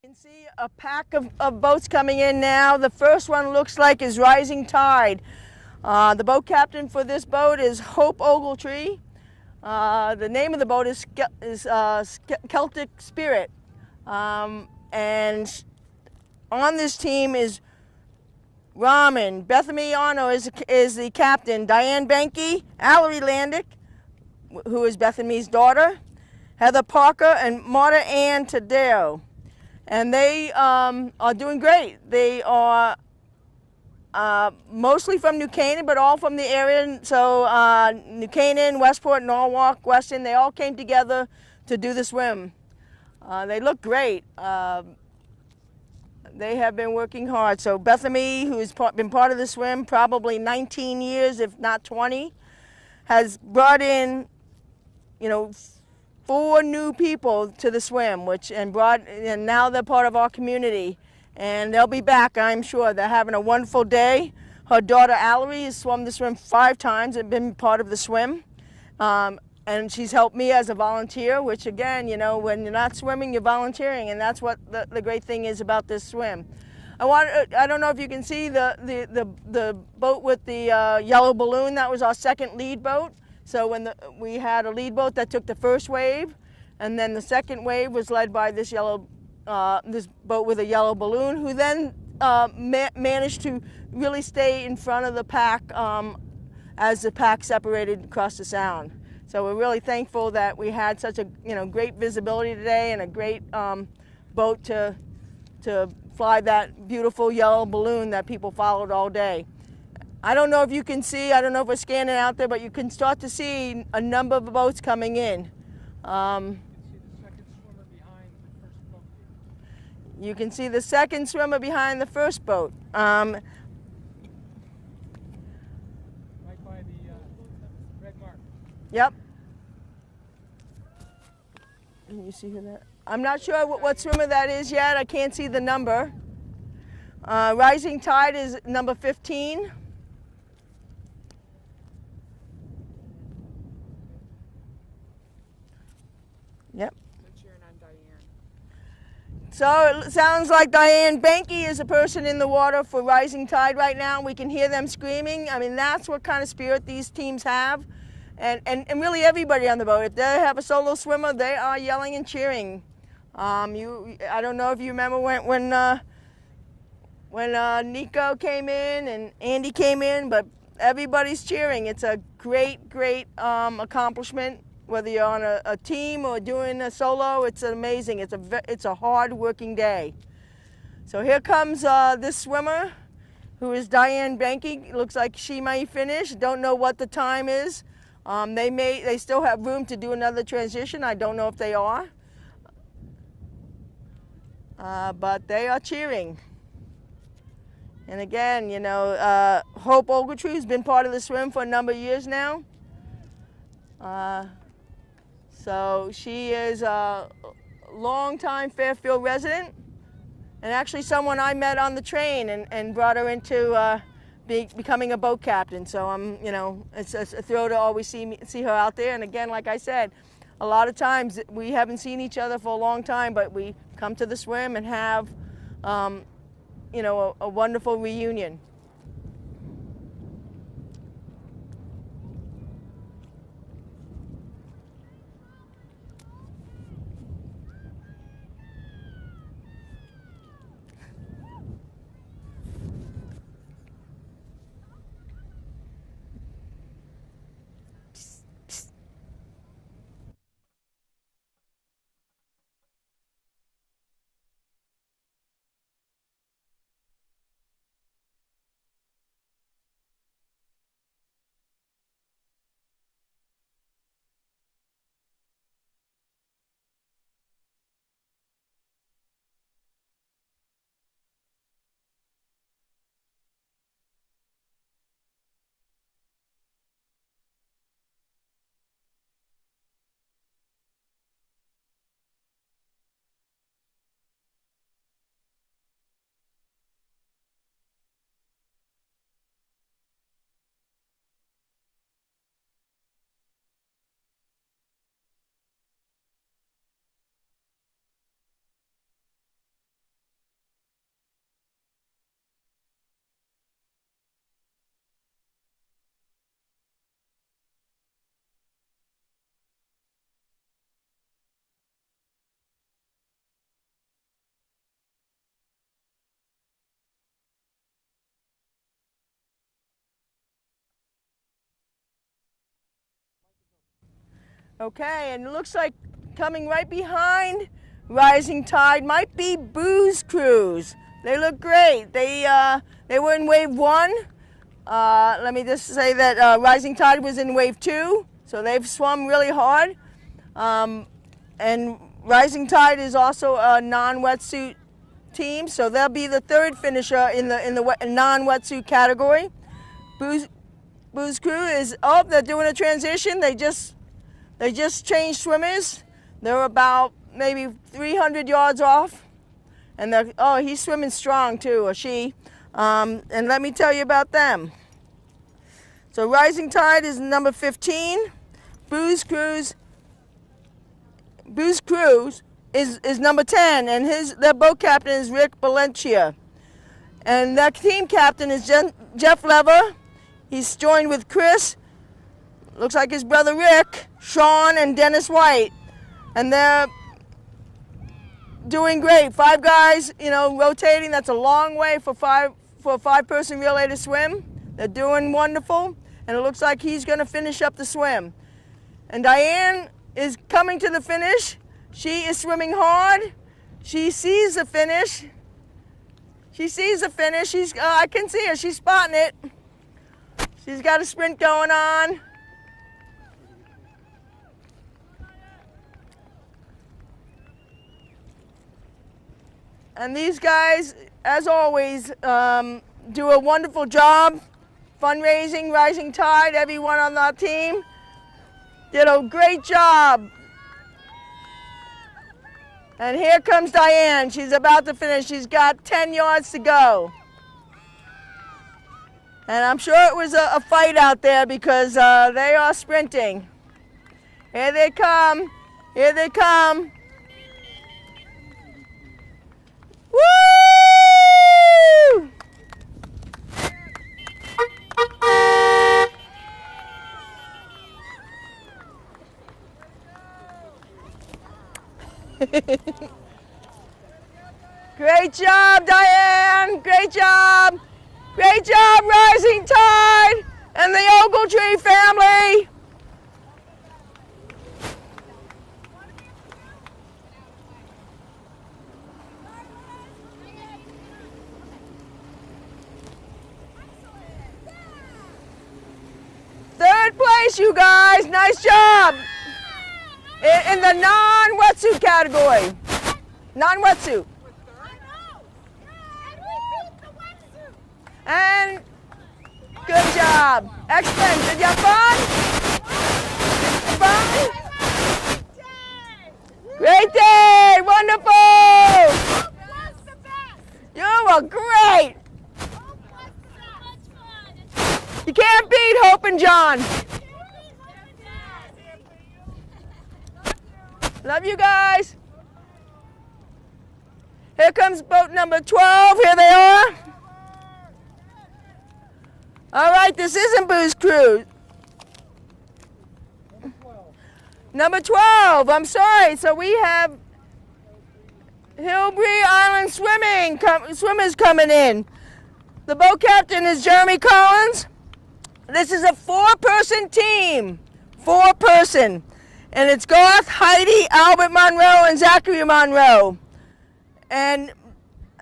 Speaker 3: You can see a pack of boats coming in now. The first one looks like is Rising Tide. The boat captain for this boat is Hope Ogletree. The name of the boat is Celtic Spirit. And on this team is Raman. Bethany Ono is the captain. Diane Benke, Allery Landick, who is Bethany's daughter, Heather Parker, and Marta Ann Tadeo. And they are doing great. They are mostly from New Canaan, but all from the area. So New Canaan, Westport, Norwalk, Weston, they all came together to do the swim. They look great. They have been working hard. So Bethany, who's been part of the swim probably 19 years, if not 20, has brought in, 4 new people to the swim, and now they're part of our community. And they'll be back, I'm sure. They're having a wonderful day. Her daughter, Allery, has swum the swim 5 times and been part of the swim. And she's helped me as a volunteer, which again, when you're not swimming, you're volunteering. And that's what the great thing is about this swim. I don't know if you can see the boat with the yellow balloon. That was our second lead boat. So we had a lead boat that took the first wave, and then the second wave was led by this this boat with a yellow balloon, who then managed to really stay in front of the pack as the pack separated across the sound. So we're really thankful that we had such a great visibility today and a great boat to fly that beautiful yellow balloon that people followed all day. I don't know if you can see, I don't know if we're scanning out there, but you can start to see a number of boats coming in. You can see the second swimmer behind the first boat. Right
Speaker 1: by the red mark.
Speaker 3: Yep. Can you see who that? I'm not sure what swimmer that is yet. I can't see the number. Rising Tide is number 15. Yep.
Speaker 8: cheering on Diane.
Speaker 3: So it sounds like Diane Benke is a person in the water for Rising Tide right now. We can hear them screaming. I mean, that's what kind of spirit these teams have. And really everybody on the boat. If they have a solo swimmer, they are yelling and cheering. I don't know if you remember when Nico came in and Andy came in, but everybody's cheering. It's a great accomplishment. Whether you're on a team or doing a solo, it's amazing. It's a hard working day. So here comes this swimmer, who is Diane Benke. Looks like she may finish. Don't know what the time is. They still have room to do another transition. I don't know if they are. But they are cheering. And again, Hope Ogletree has been part of the swim for a number of years now. So she is a longtime Fairfield resident, and actually someone I met on the train and brought her into becoming a boat captain. So it's a thrill to always see her out there. And again, like I said, a lot of times we haven't seen each other for a long time, but we come to the swim and have a wonderful reunion. Okay, and it looks like coming right behind Rising Tide might be Booze Cruise. They look great. They were in wave 1. Let me just say that Rising Tide was in wave 2, so they've swum really hard. And Rising Tide is also a non-wetsuit team, so they'll be the third finisher in the non-wetsuit category. Booze Crew is they're doing a transition. They just changed swimmers. They're about maybe 300 yards off, and he's swimming strong too, or she. And let me tell you about them. So Rising Tide is number 15. Booze Cruise is number 10, and their boat captain is Rick Valencia. And their team captain is Jeff Lever. He's joined with Chris, looks like his brother Rick, Sean, and Dennis White. And they're doing great. 5 guys, rotating. That's a long way for a 5-person relay to swim. They're doing wonderful, and it looks like he's going to finish up the swim. And Diane is coming to the finish. She is swimming hard. She sees the finish. I can see her. She's spotting it. She's got a sprint going on. And these guys, as always, do a wonderful job fundraising, Rising Tide. Everyone on our team did a great job. And here comes Diane. She's about to finish. She's got 10 yards to go. And I'm sure it was a fight out there because they are sprinting. Here they come. Here they come. Woo! Great job, Diane. Great job. Great job, Rising Tide and the Ogletree family. Third place, you guys. Nice job. In the non-wetsuit category. Non-wetsuit. And good job. Excellent. Did you have fun? Great day. Wonderful. You were great. You can't beat Hope and John. Love you guys. Here comes boat number 12. Here they are. All right, this isn't Booze Cruise. Number 12, I'm sorry. So we have Hillbury Island swimmers coming in. The boat captain is Jeremy Collins. This is a 4-person team. 4-person. And it's Garth, Heidi, Albert Monroe, and Zachary Monroe. And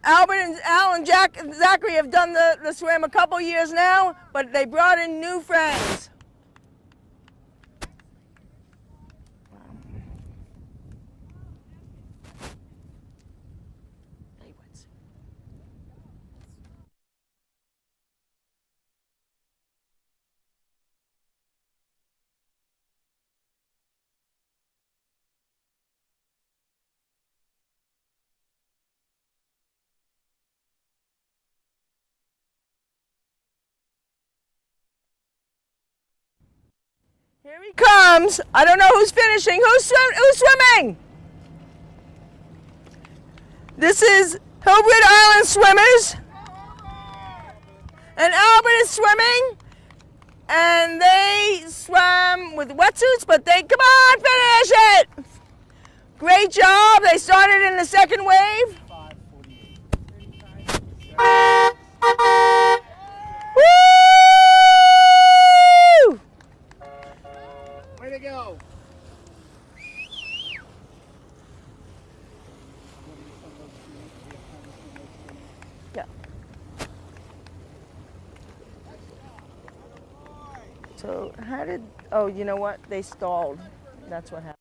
Speaker 3: Albert and Al and Zachary have done the swim a couple years now, but they brought in new friends. Here he comes. I don't know who's finishing. Who's swimming? This is Hillbury Island swimmers. And Albert is swimming. And they swam with wetsuits, but come on, finish it. Great job. They started in the second wave. Woo!
Speaker 2: Way to go.
Speaker 3: So how did, oh, you know what? They stalled. That's what happened.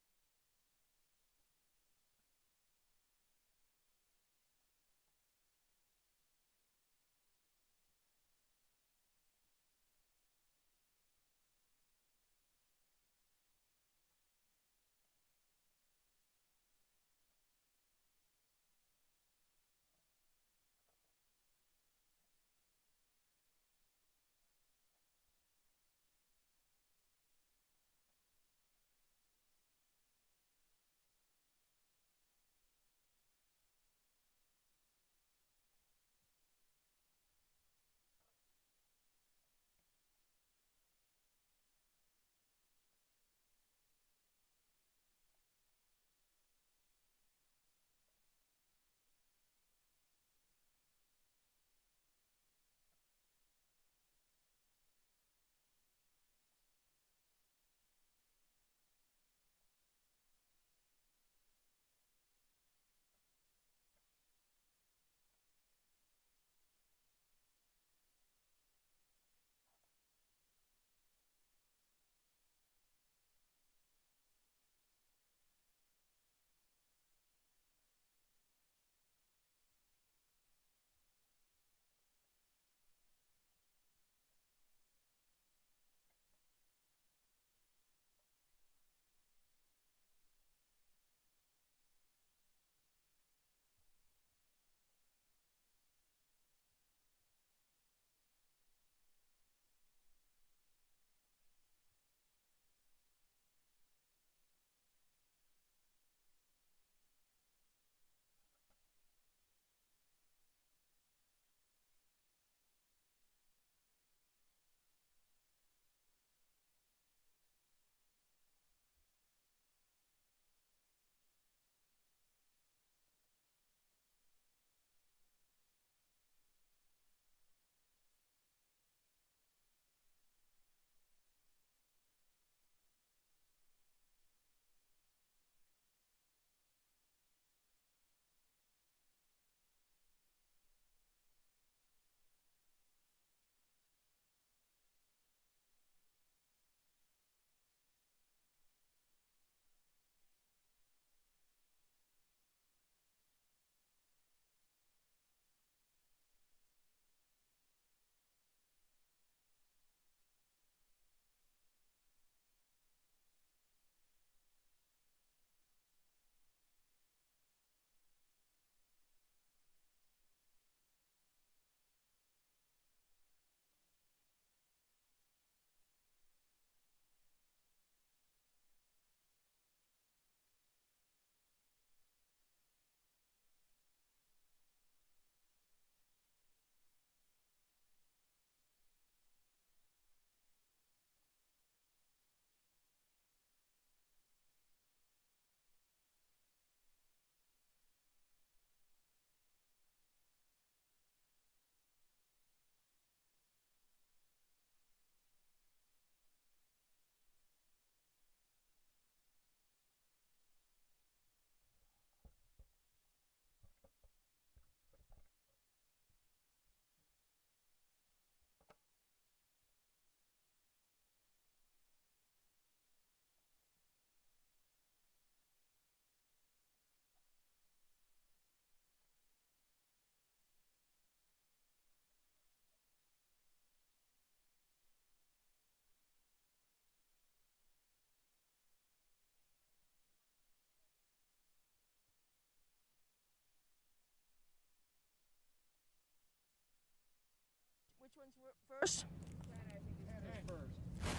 Speaker 3: Which one's first?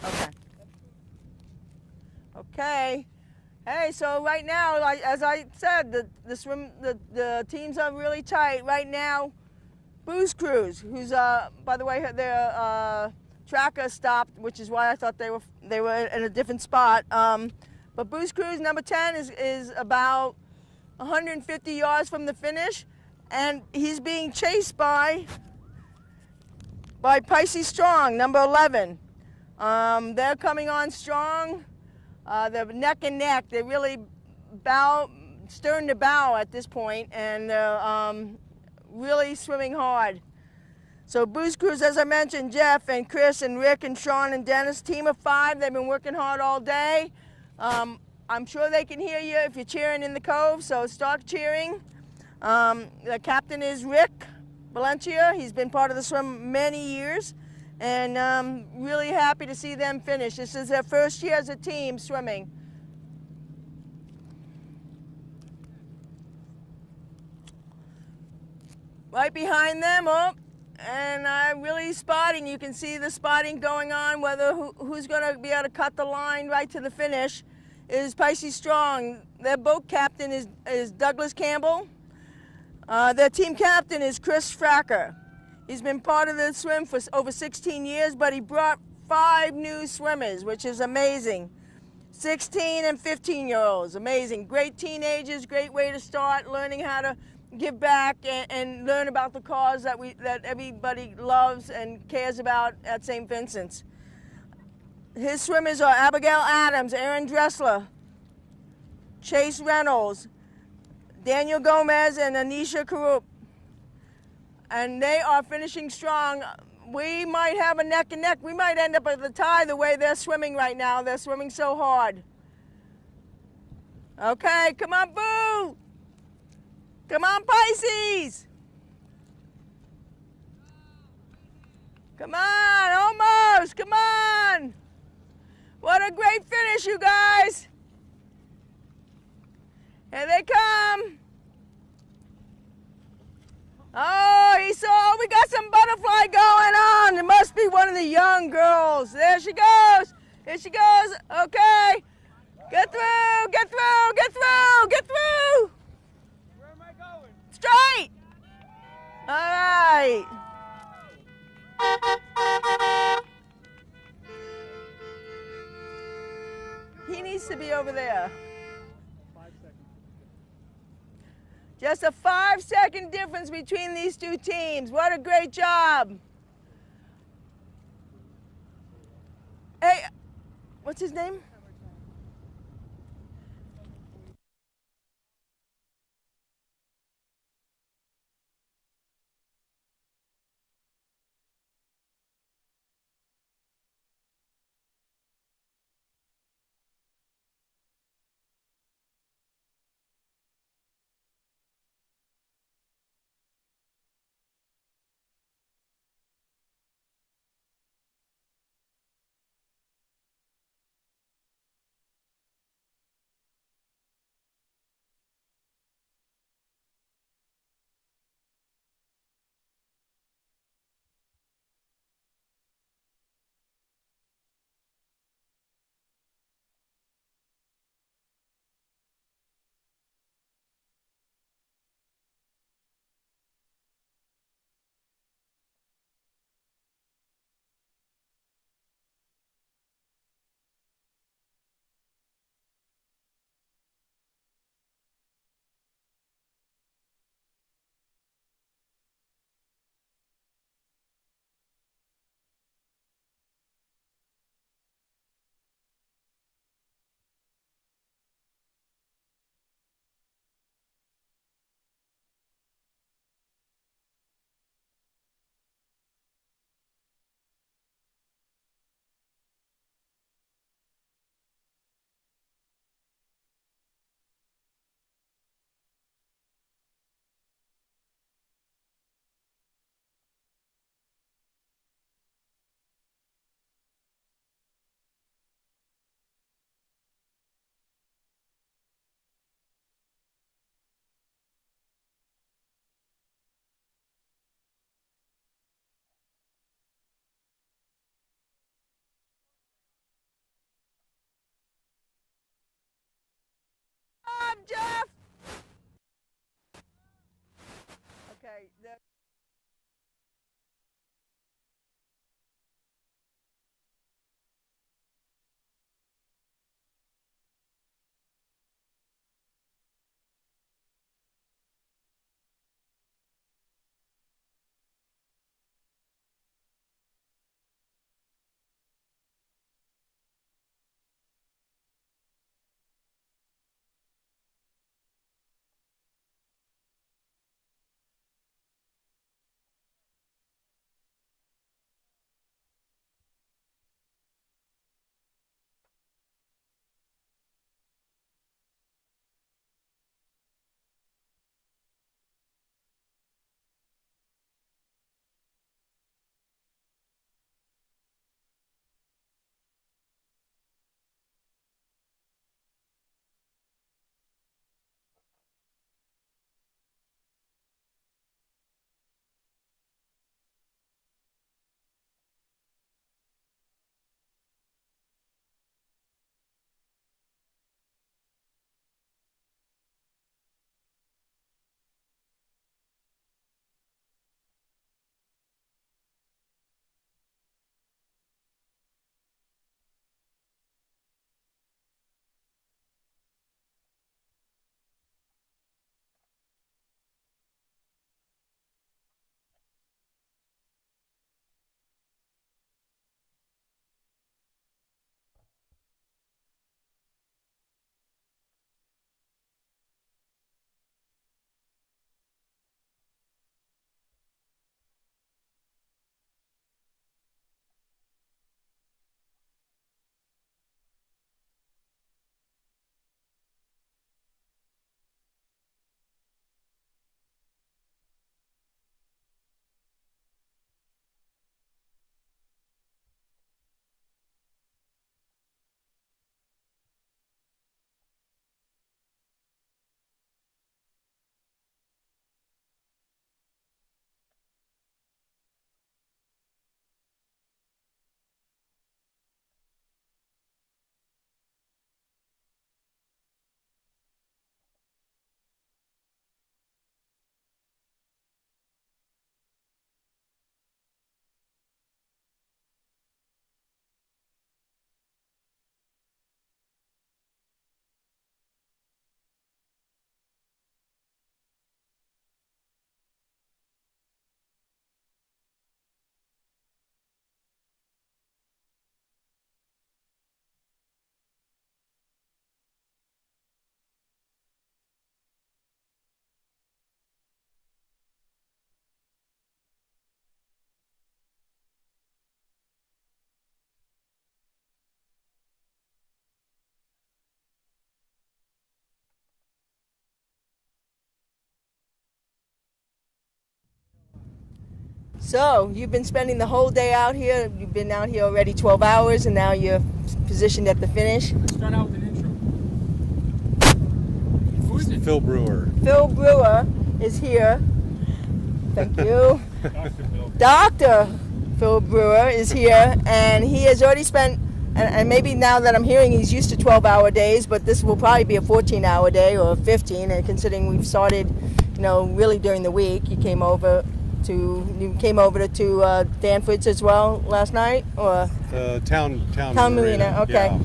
Speaker 3: Okay. Okay. Hey, so right now, like as I said, the teams are really tight right now. Booze Cruise, who's by the way, their tracker stopped, which is why I thought they were in a different spot. But Booze Cruise number 10 is about 150 yards from the finish, and he's being chased by Pisces Strong, number 11. They're coming on strong. They're neck and neck. They're really stern to bow at this point, and they're really swimming hard. So Booze Cruise, as I mentioned, Jeff and Chris and Rick and Sean and Dennis, team of 5. They've been working hard all day. I'm sure they can hear you if you're cheering in the cove, so start cheering. The captain is Rick Valencia. He's been part of the swim many years, and really happy to see them finish. This is their first year as a team swimming. Right behind them, and really spotting. You can see the spotting going on. Who's going to be able to cut the line right to the finish is Pisces Strong. Their boat captain is Douglas Campbell. Their team captain is Chris Fracker. He's been part of the swim for over 16 years, but he brought 5 new swimmers, which is amazing. 16 and 15-year-olds, amazing. Great teenagers, great way to start learning how to give back and learn about the cause that everybody loves and cares about at St. Vincent's. His swimmers are Abigail Adams, Aaron Dressler, Chase Reynolds, Daniel Gomez, and Anisha Karup. And they are finishing strong. We might have a neck and neck. We might end up at the tie the way they're swimming right now. They're swimming so hard. Okay, come on, Boo! Come on, Pisces! Come on, almost, come on! What a great finish, you guys! Here they come! Oh, we got some butterfly going on. It must be one of the young girls. There she goes. Here she goes. Okay. Get through, get through, get through, get through.
Speaker 6: Where am I going?
Speaker 3: Straight. All right. He needs to be over there. Just a 5-second difference between these two teams. What a great job. Hey, what's his name? Jeff. Okay. So, you've been spending the whole day out here. You've been out here already 12 hours, and now you're positioned at the finish.
Speaker 1: Let's start out with an intro. Who is it?
Speaker 7: Phil Brewer.
Speaker 3: Phil Brewer is here. Thank you.
Speaker 5: Dr. Bill.
Speaker 3: Dr. Phil Brewer is here, and he has already spent, and maybe now that I'm hearing he's used to 12-hour days, but this will probably be a 14-hour day or a 15, and considering we've started, really during the week. You came over to Danford's as well last night, or
Speaker 7: Town
Speaker 3: Marina. Okay.
Speaker 7: Yeah.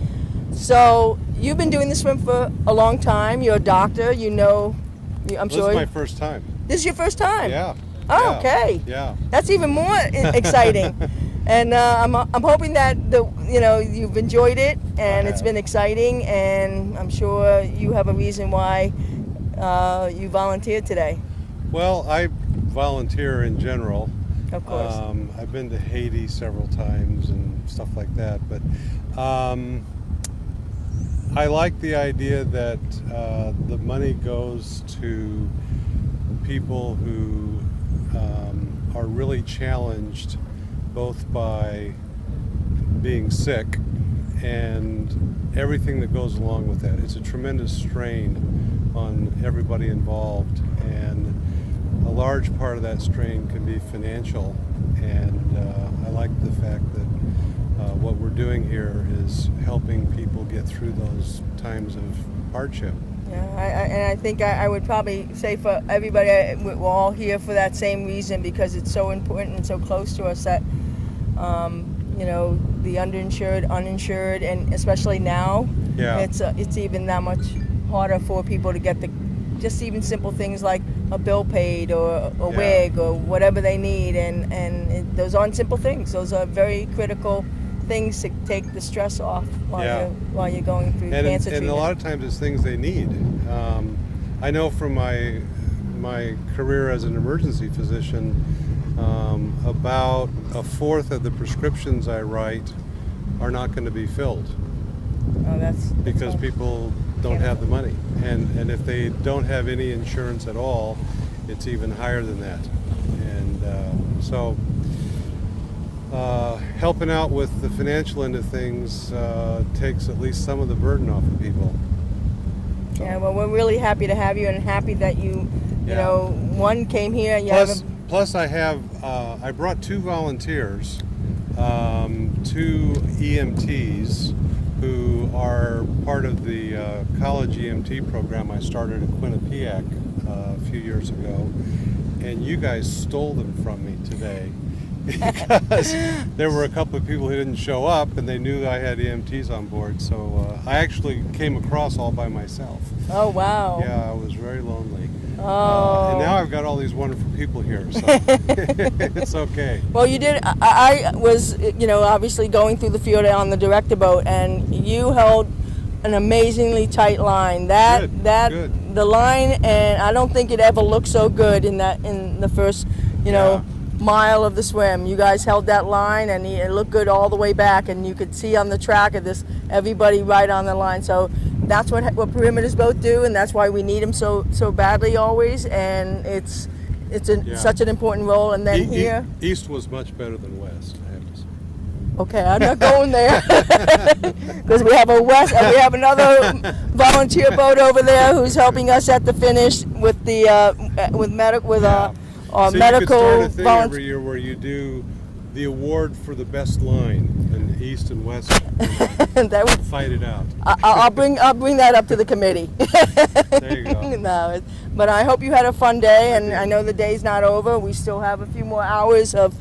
Speaker 3: So you've been doing the swim for a long time. You're a doctor. I'm
Speaker 7: This
Speaker 3: sure.
Speaker 7: is my first time.
Speaker 3: This is your first time.
Speaker 7: Yeah.
Speaker 3: Oh,
Speaker 7: Yeah.
Speaker 3: okay.
Speaker 7: Yeah.
Speaker 3: That's even more exciting. And I'm hoping that you've enjoyed it, and it's been exciting, and I'm sure you have a reason why you volunteered today.
Speaker 7: Well, I volunteer in general.
Speaker 3: Of course.
Speaker 7: I've been to Haiti several times and stuff like that, but I like the idea that the money goes to people who are really challenged both by being sick and everything that goes along with that. It's a tremendous strain on everybody involved, and a large part of that strain can be financial, and I like the fact that what we're doing here is helping people get through those times of hardship.
Speaker 3: Yeah, I think I would probably say for everybody, we're all here for that same reason, because it's so important and so close to us that, the underinsured, uninsured, and especially now, it's even that much harder for people to get just even simple things like a bill paid or a wig or whatever they need, and those aren't simple things. Those are very critical things to take the stress off while you're going through cancer treatment.
Speaker 7: And a lot of times it's things they need. I know from my career as an emergency physician, about a fourth of the prescriptions I write are not going to be filled. Because people don't have the money, and if they don't have any insurance at all, it's even higher than that. And so helping out with the financial end of things takes at least some of the burden off of people. So.
Speaker 3: Yeah, well, we're really happy to have you, and happy that you one came here. And
Speaker 7: Plus, I brought 2 volunteers, 2 EMTs who are part of the college EMT program I started at Quinnipiac a few years ago, and you guys stole them from me today. Because there were a couple of people who didn't show up, and they knew I had EMTs on board, so I actually came across all by myself.
Speaker 3: Oh, wow.
Speaker 7: Yeah, I was very lonely.
Speaker 3: Oh.
Speaker 7: And now I've got all these wonderful people here, so it's okay.
Speaker 3: Well, you did. I was, obviously going through the field on the director boat, and you held an amazingly tight line. Good. The line, and I don't think it ever looked so good in the first, mile of the swim. You guys held that line, and it looked good all the way back, and you could see on the track of this everybody right on the line. So that's what perimeters both do, and that's why we need them so badly always. And it's such an important role. And then here,
Speaker 7: East was much better than West, I have to say.
Speaker 3: Okay, I'm not going there because we have another volunteer boat over there who's helping us at the finish with the medical
Speaker 7: So
Speaker 3: medical
Speaker 7: you could start a thing every year where you do the award for the best line, and East and West
Speaker 3: that would
Speaker 7: fight it out.
Speaker 3: I'll bring that up to the committee.
Speaker 7: There you go.
Speaker 3: No, but I hope you had a fun day, and I know the day's not over. We still have a few more hours of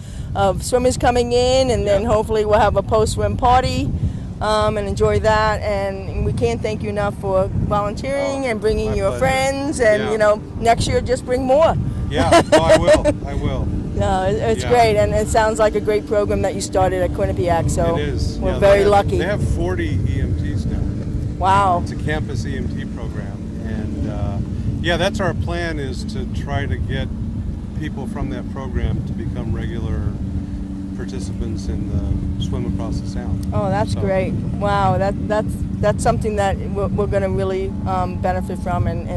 Speaker 3: swimmers coming in, and then hopefully we'll have a post-swim party and enjoy that. And we can't thank you enough for volunteering and bringing your friends, and next year just bring more.
Speaker 7: Yeah, I will.
Speaker 3: No, it's great, and it sounds like a great program that you started at Quinnipiac, so
Speaker 7: it is.
Speaker 3: We're very lucky.
Speaker 7: They have 40 EMTs now.
Speaker 3: Wow.
Speaker 7: It's a campus EMT program, and that's our plan, is to try to get people from that program to become regular participants in the swim across the Sound.
Speaker 3: Oh, that's great. Wow, that's something that we're going to really benefit from, and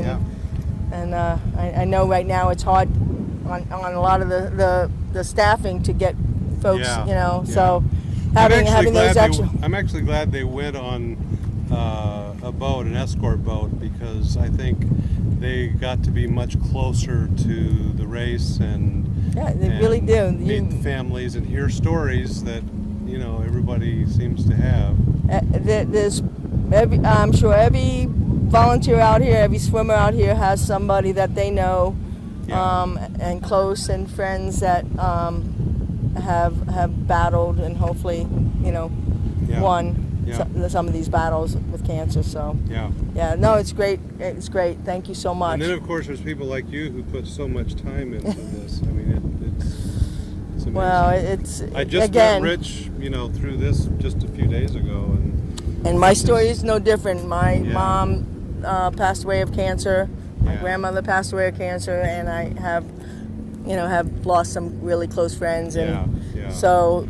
Speaker 3: I know right now it's hard on a lot of the the staffing to get folks,
Speaker 7: Yeah,
Speaker 3: you know.
Speaker 7: yeah.
Speaker 3: So having those extra.
Speaker 7: I'm actually glad they went on a boat, an escort boat, because I think they got to be much closer to the race and
Speaker 3: Yeah, they really do.
Speaker 7: Meet the families and hear stories that everybody seems to have.
Speaker 3: I'm sure every volunteer out here, every swimmer out here has somebody that they know,
Speaker 7: Yeah.
Speaker 3: and close and friends that have battled and hopefully,
Speaker 7: Yeah.
Speaker 3: won
Speaker 7: Yeah.
Speaker 3: some of these battles with cancer. So
Speaker 7: Yeah.
Speaker 3: no, it's great. It's great. Thank you so much.
Speaker 7: And then of course there's people like you who put so much time into this. I mean, it's amazing.
Speaker 3: Well, it's
Speaker 7: I just
Speaker 3: again,
Speaker 7: met Rich, through this just a few days ago,
Speaker 3: and my story is no different. My
Speaker 7: Yeah.
Speaker 3: mom passed away of cancer. My
Speaker 7: Yeah.
Speaker 3: grandmother passed away of cancer, and I have lost some really close friends, and
Speaker 7: Yeah.
Speaker 3: so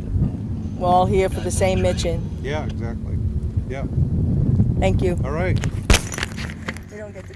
Speaker 3: we're all here for the same mission.
Speaker 7: Yeah, exactly. Yeah.
Speaker 3: Thank you.
Speaker 7: All right.
Speaker 3: We don't get to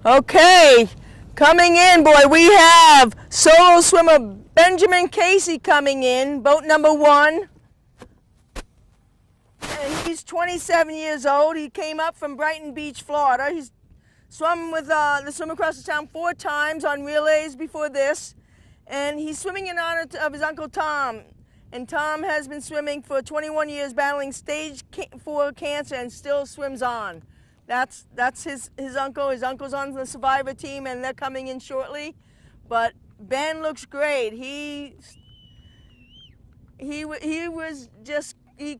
Speaker 3: Okay, coming in, boy, we have solo swimmer Benjamin Casey coming in, boat number 1. And he's 27 years old. He came up from Brighton Beach, Florida. He's swum with the Swim Across the Town 4 times on relays before this. And he's swimming in honor of his Uncle Tom. And Tom has been swimming for 21 years, battling stage 4 cancer, and still swims on. That's his uncle. His uncle's on the Survivor team, and they're coming in shortly. But Ben looks great. He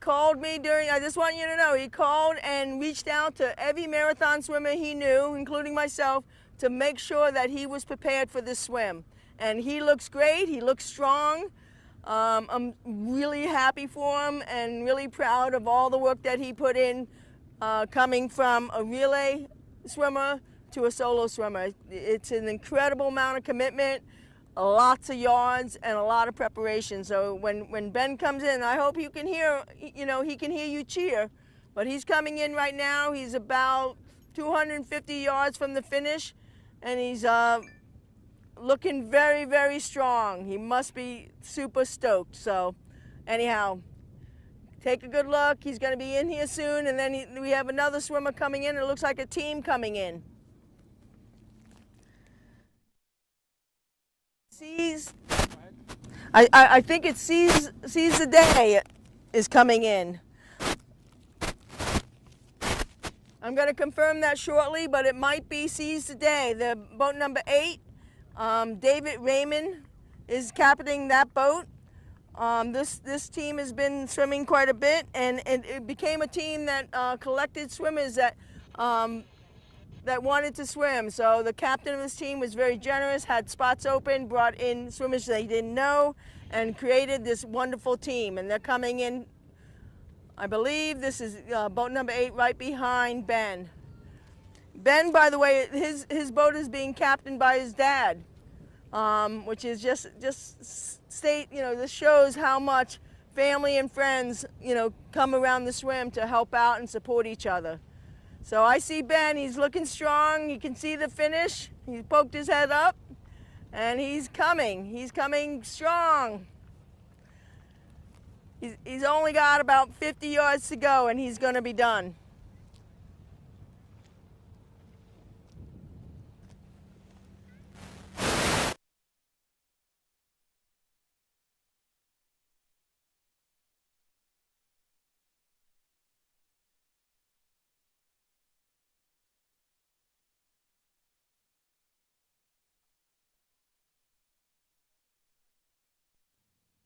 Speaker 3: called me I just want you to know, he called and reached out to every marathon swimmer he knew, including myself, to make sure that he was prepared for this swim. And he looks great. He looks strong. I'm really happy for him and really proud of all the work that he put in, coming from a relay swimmer to a solo swimmer. It's an incredible amount of commitment, lots of yards, and a lot of preparation. So when Ben comes in, I hope you can hear, he can hear you cheer. But he's coming in right now. He's about 250 yards from the finish, and he's looking very, very strong. He must be super stoked. So anyhow, take a good look. He's going to be in here soon, and then we have another swimmer coming in. It looks like a team coming in. I think it Seize the Day is coming in. I'm going to confirm that shortly, but it might be Seize the Day. The boat number 8, David Raymond is captaining that boat. This team has been swimming quite a bit, and it became a team that collected swimmers that wanted to swim. So the captain of this team was very generous, had spots open, brought in swimmers they didn't know, and created this wonderful team. And they're coming in, I believe this is boat number 8 right behind Ben. Ben, by the way, his boat is being captained by his dad, which is just this shows how much family and friends, come around the swim to help out and support each other. So I see Ben, he's looking strong. You can see the finish. He's poked his head up, and he's coming strong. He's only got about 50 yards to go, and he's going to be done.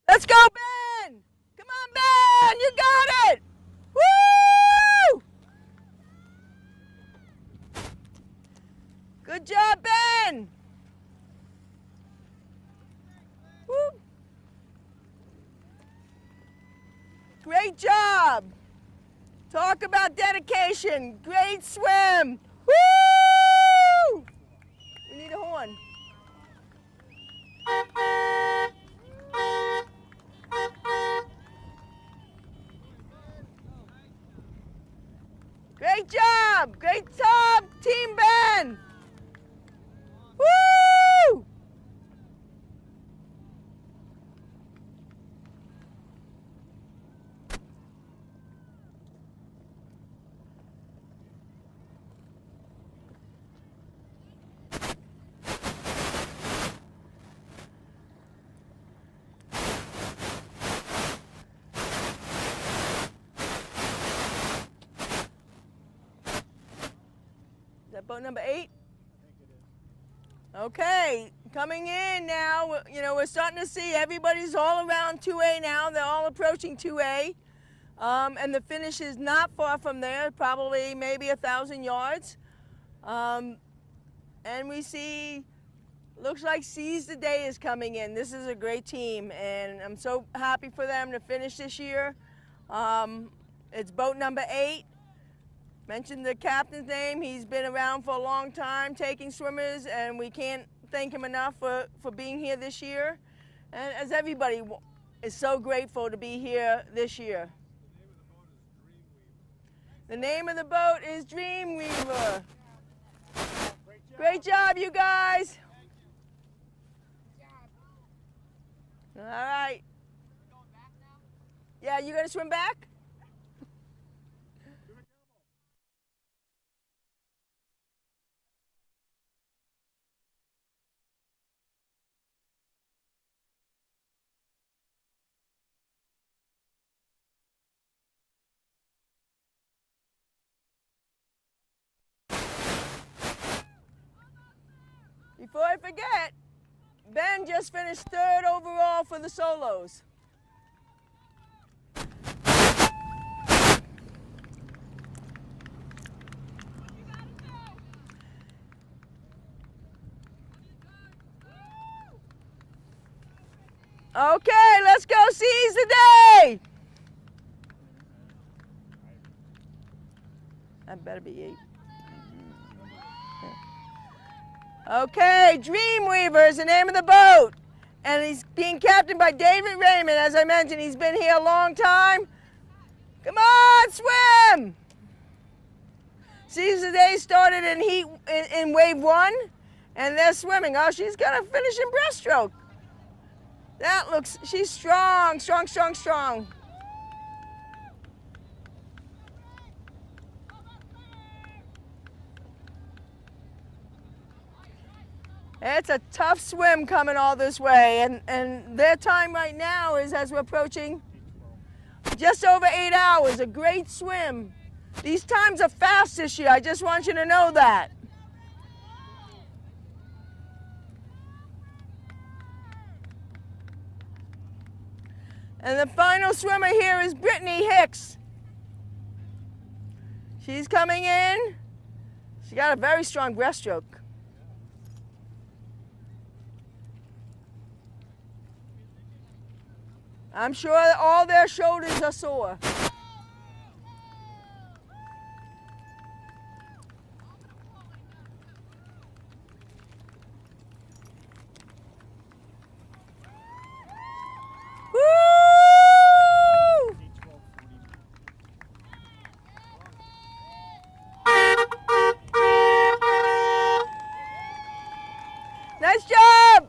Speaker 3: Let's go, Ben! Come on, Ben! You got it! Woo! Good job, Ben! Woo! Great job! Talk about dedication. Great swim! Woo! We need a horn. Great job, Team Ben! Woo! Is that boat number 8? Okay, coming in now, we're starting to see everybody's all around 2A now. They're all approaching 2A. And the finish is not far from there, probably maybe 1,000 yards. And we see, looks like Seize the Day is coming in. This is a great team, and I'm so happy for them to finish this year. It's boat number 8. Mentioned the captain's name. He's been around for a long time taking swimmers, and we can't thank him enough for being here this year. And as everybody is so grateful to be here this year. The name of the boat is Dreamweaver. Great Great job, you guys. All right. Yeah, you gonna swim back? Before I forget, Ben just finished 3rd overall for the solos. Okay, let's go seize the day. That better be 8. Okay, Dreamweaver is the name of the boat. And he's being captained by David Raymond. As I mentioned, he's been here a long time. Come on, swim! Seize the day started in wave 1, and they're swimming. Oh, she's gonna finish in breaststroke. That looks, she's strong, strong, strong, strong. It's a tough swim coming all this way, and their time right now is, as we're approaching, just over 8 hours, a great swim. These times are fast this year, I just want you to know that. And the final swimmer here is Brittany Hicks. She's coming in. She got a very strong breaststroke. I'm sure that all their shoulders are sore. Woo! Nice job!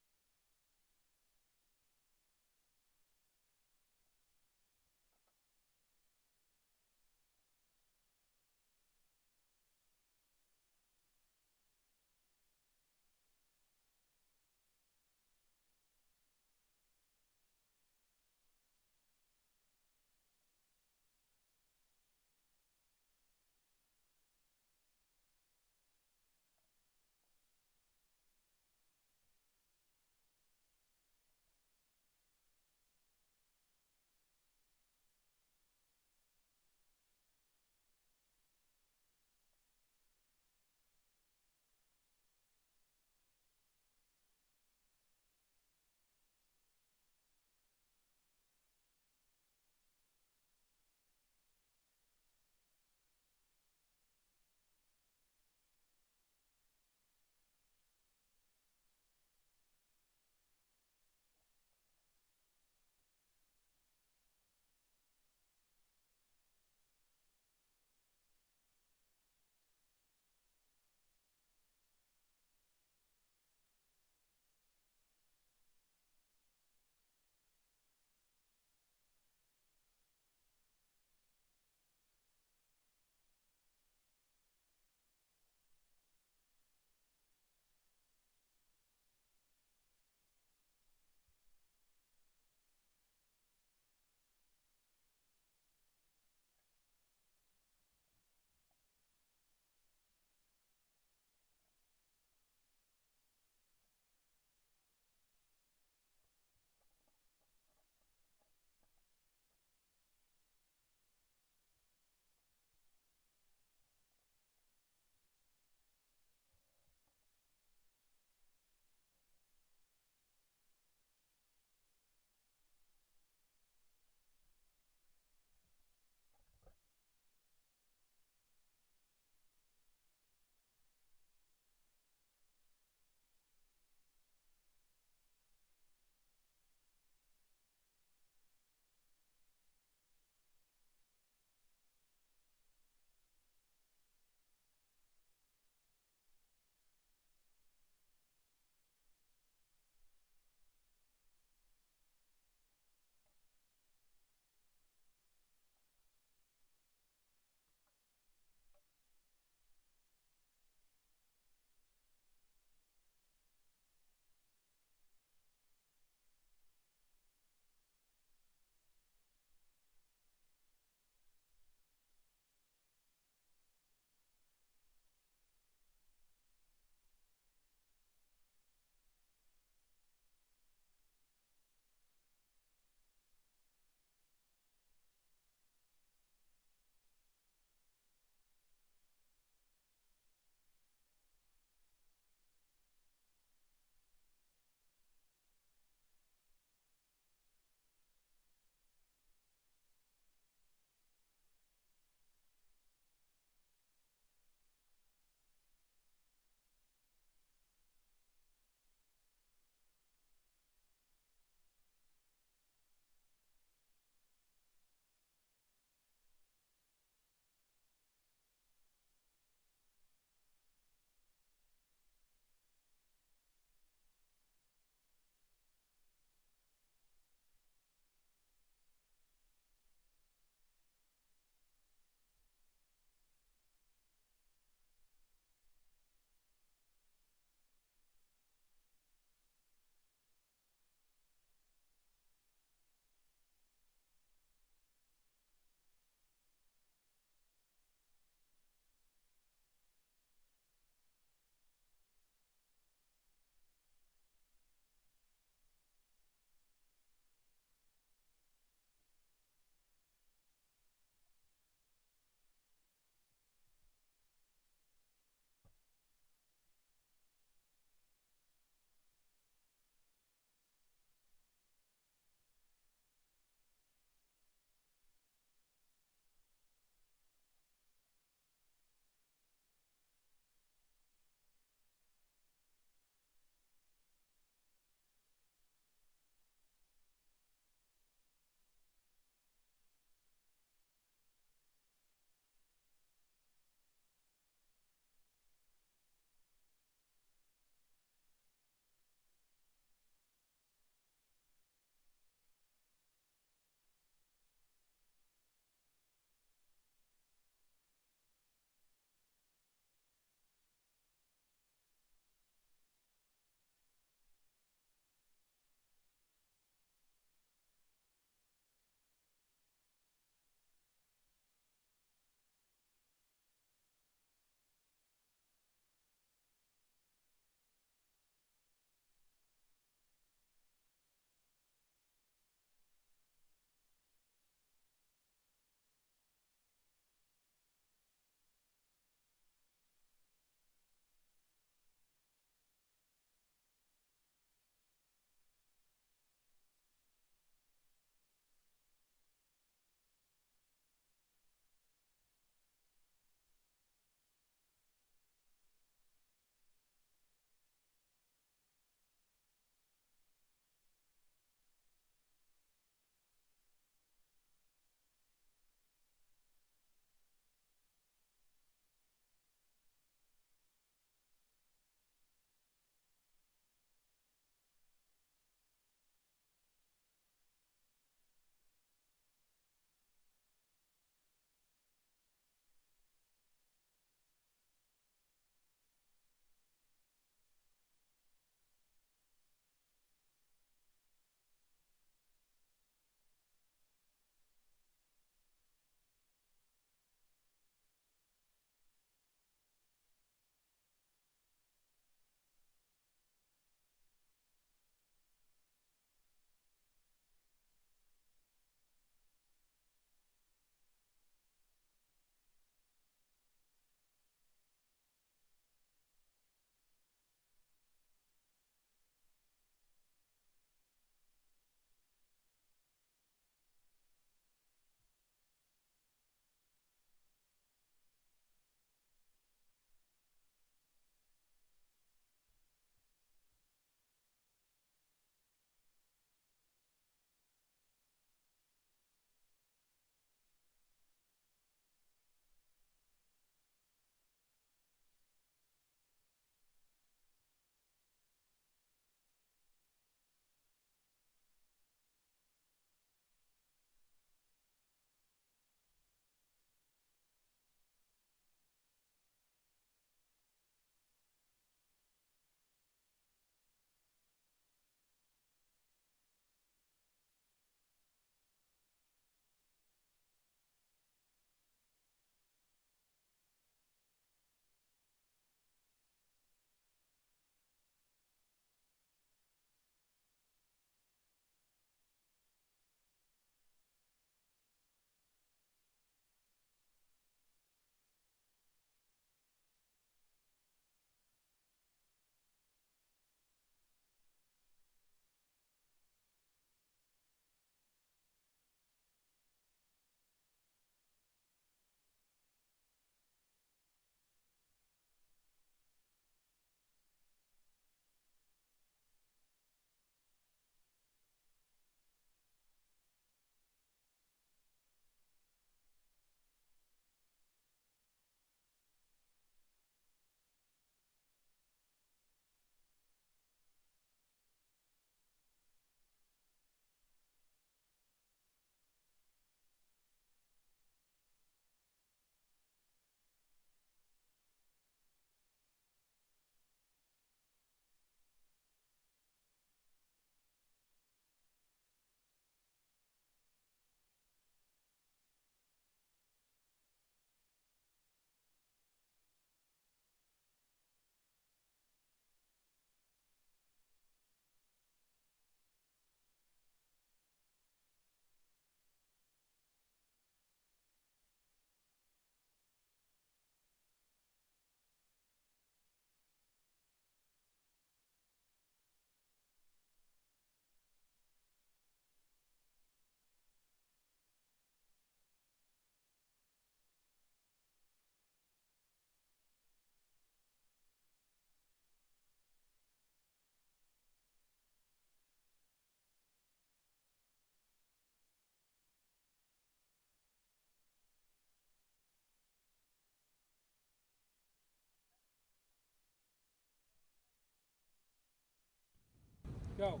Speaker 1: Go.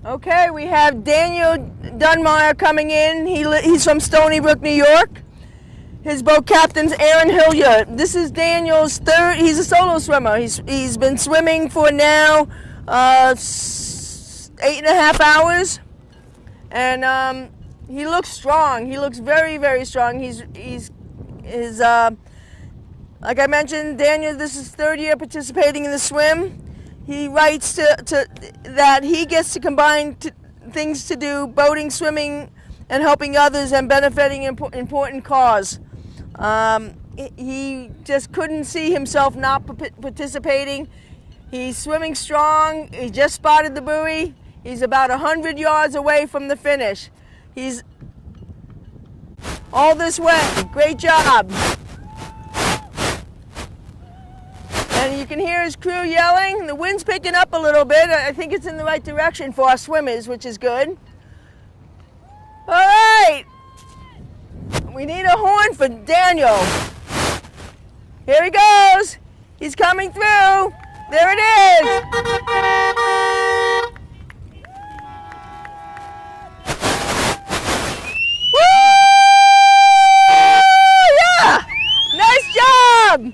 Speaker 3: Okay, we have Daniel Dunmeyer coming in. He's from Stony Brook, New York. His boat captain's Aaron Hilliard. This is Daniel's third. He's a solo swimmer. He's been swimming for now 8.5 hours, and he looks strong. He looks very, very strong. He's like I mentioned, Daniel. This is third year participating in the swim. He writes that he gets to combine things to do: boating, swimming, and helping others, and benefiting important cause. He just couldn't see himself not participating. He's swimming strong. He just spotted the buoy. He's about 100 yards away from the finish. He's all this way. Great job. And you can hear his crew yelling. The wind's picking up a little bit. I think it's in the right direction for our swimmers, which is good. All right. We need a horn for Daniel. Here he goes. He's coming through. There it is. Woo! Yeah! Nice job!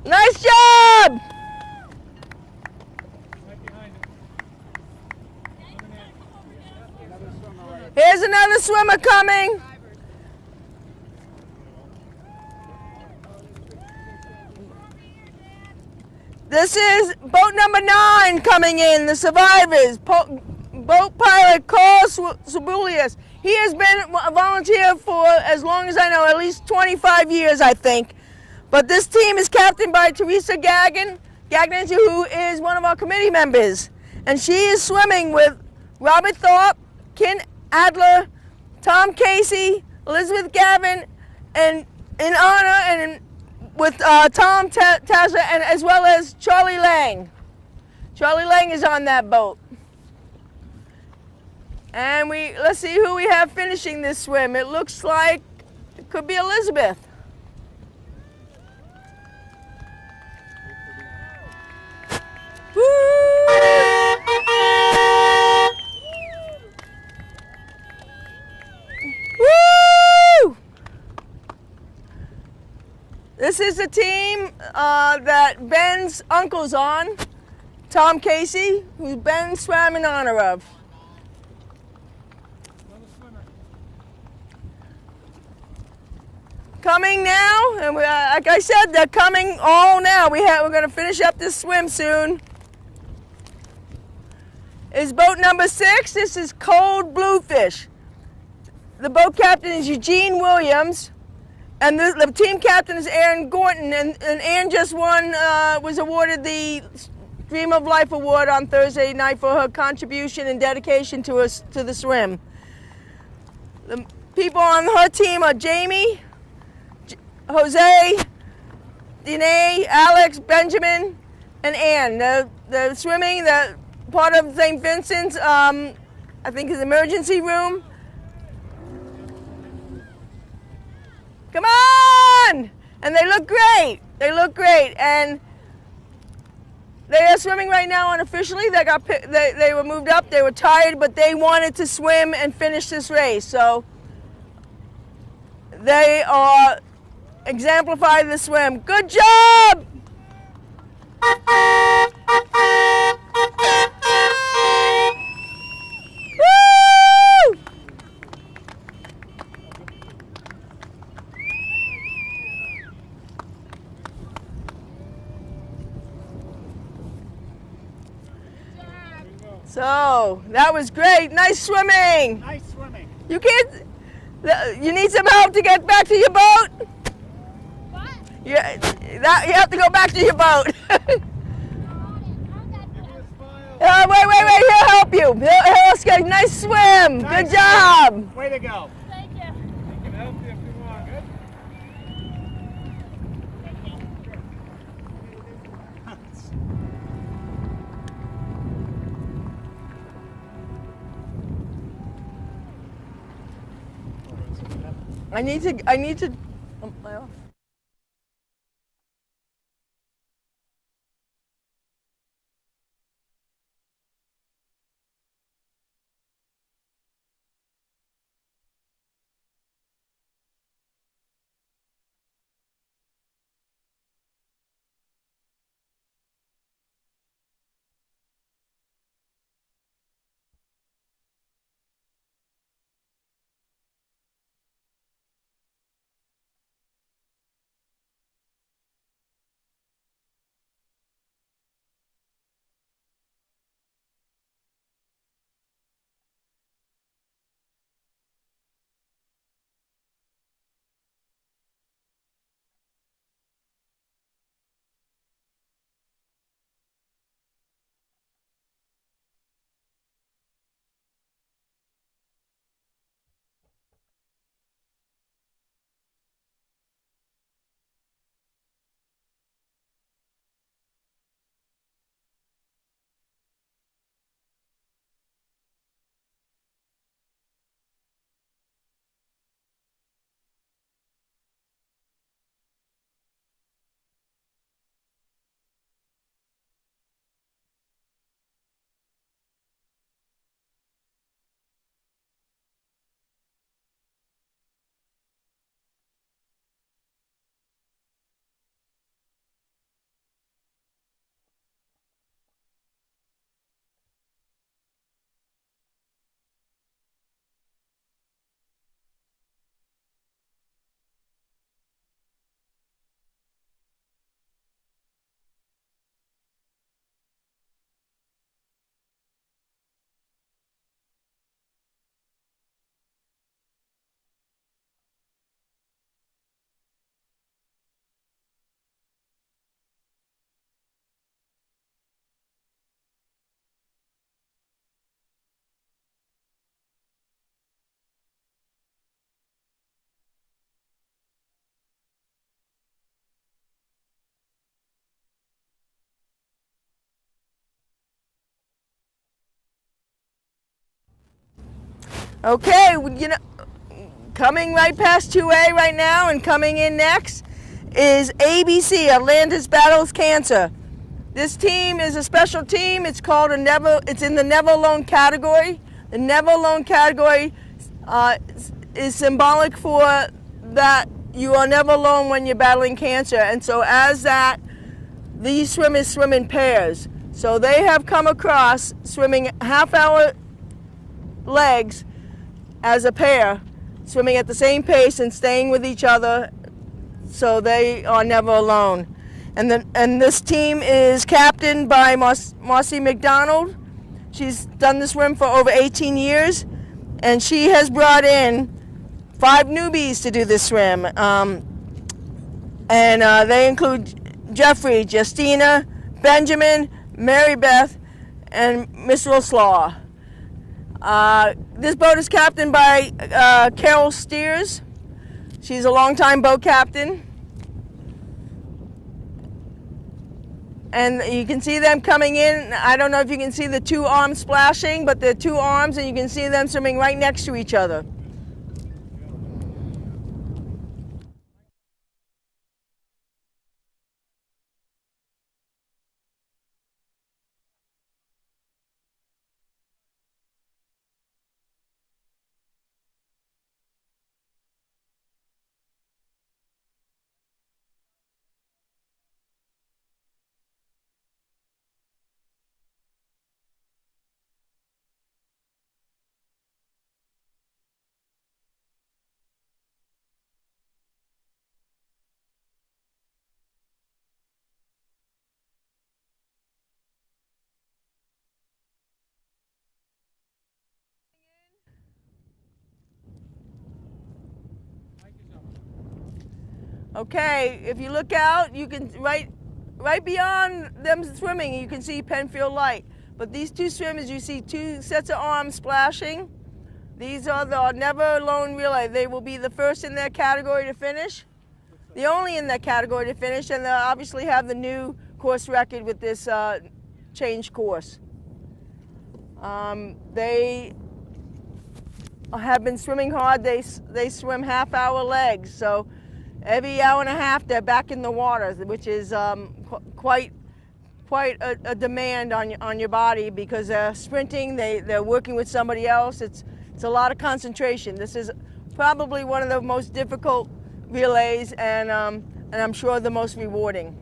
Speaker 3: Nice job! Here's another swimmer coming. This is boat number 9 coming in, the survivors. Boat pilot Carl Sabulius. He has been a volunteer for as long as I know, at least 25 years, I think. But this team is captained by Teresa Gagnon, who is one of our committee members. And she is swimming with Robert Thorpe, Ken Adler, Tom Casey, Elizabeth Gavin, and in honor and with Tom Tazza, and as well as Charlie Lang. Charlie Lang is on that boat. And let's see who we have finishing this swim. It looks like it could be Elizabeth. Woo! Woo! This is the team that Ben's uncle's on, Tom Casey, who Ben swam in honor of. Coming now, and like I said, they're coming all now. We're going to finish up this swim soon. Is boat number 6. This is Cold Bluefish. The boat captain is Eugene Williams, and the team captain is Aaron Gorton. And Aaron just was awarded the Dream of Life Award on Thursday night for her contribution and dedication to the swim. The people on her team are Jamie, Jose, Danae, Alex, Benjamin, and Ann. The swimming, the part of St. Vincent's, I think is emergency room. Come on! And they look great. They look great. And they are swimming right now unofficially. They were moved up. They were tired, but they wanted to swim and finish this race. So they are exemplify the swim. Good job! Woo! So that was great. Nice swimming.
Speaker 2: Nice swimming.
Speaker 3: You need some help to get back to your boat? You have to go back to your boat. Wait, he'll help you. He'll get a nice swim. Good job.
Speaker 2: Way to go.
Speaker 8: Thank you.
Speaker 5: I can help you if you want. Good.
Speaker 3: I need to. Well. Okay, you know, coming right past 2A right now and coming in next is ABC, Atlantis Battles Cancer. This team is a special team. It's called it's in the Never Alone category. The Never Alone category is symbolic for that you are never alone when you're battling cancer. And so as that, these swimmers swim in pairs. So they have come across swimming half-hour legs as a pair, swimming at the same pace and staying with each other, so they are never alone. And this team is captained by Marcy McDonald. She's done the swim for over 18 years, and she has brought in 5 newbies to do this swim. They include Jeffrey, Justina, Benjamin, Mary Beth, and Miss Roslaw. This boat is captained by Carol Steers. She's a longtime boat captain. And you can see them coming in. I don't know if you can see the 2 arms splashing, but they're 2 arms, and you can see them swimming right next to each other. Okay, if you look out, you can right beyond them swimming, you can see Penfield Light. But these 2 swimmers, you see 2 sets of arms splashing. These are the Never Alone relay. They will be the first in their category to finish, the only in their category to finish, and they'll obviously have the new course record with this changed course. They have been swimming hard. They swim half-hour legs, so every hour and a half they're back in the water, which is quite a demand on your body, because they're sprinting, they're working with somebody else. It's a lot of concentration. This is probably one of the most difficult relays, and I'm sure the most rewarding.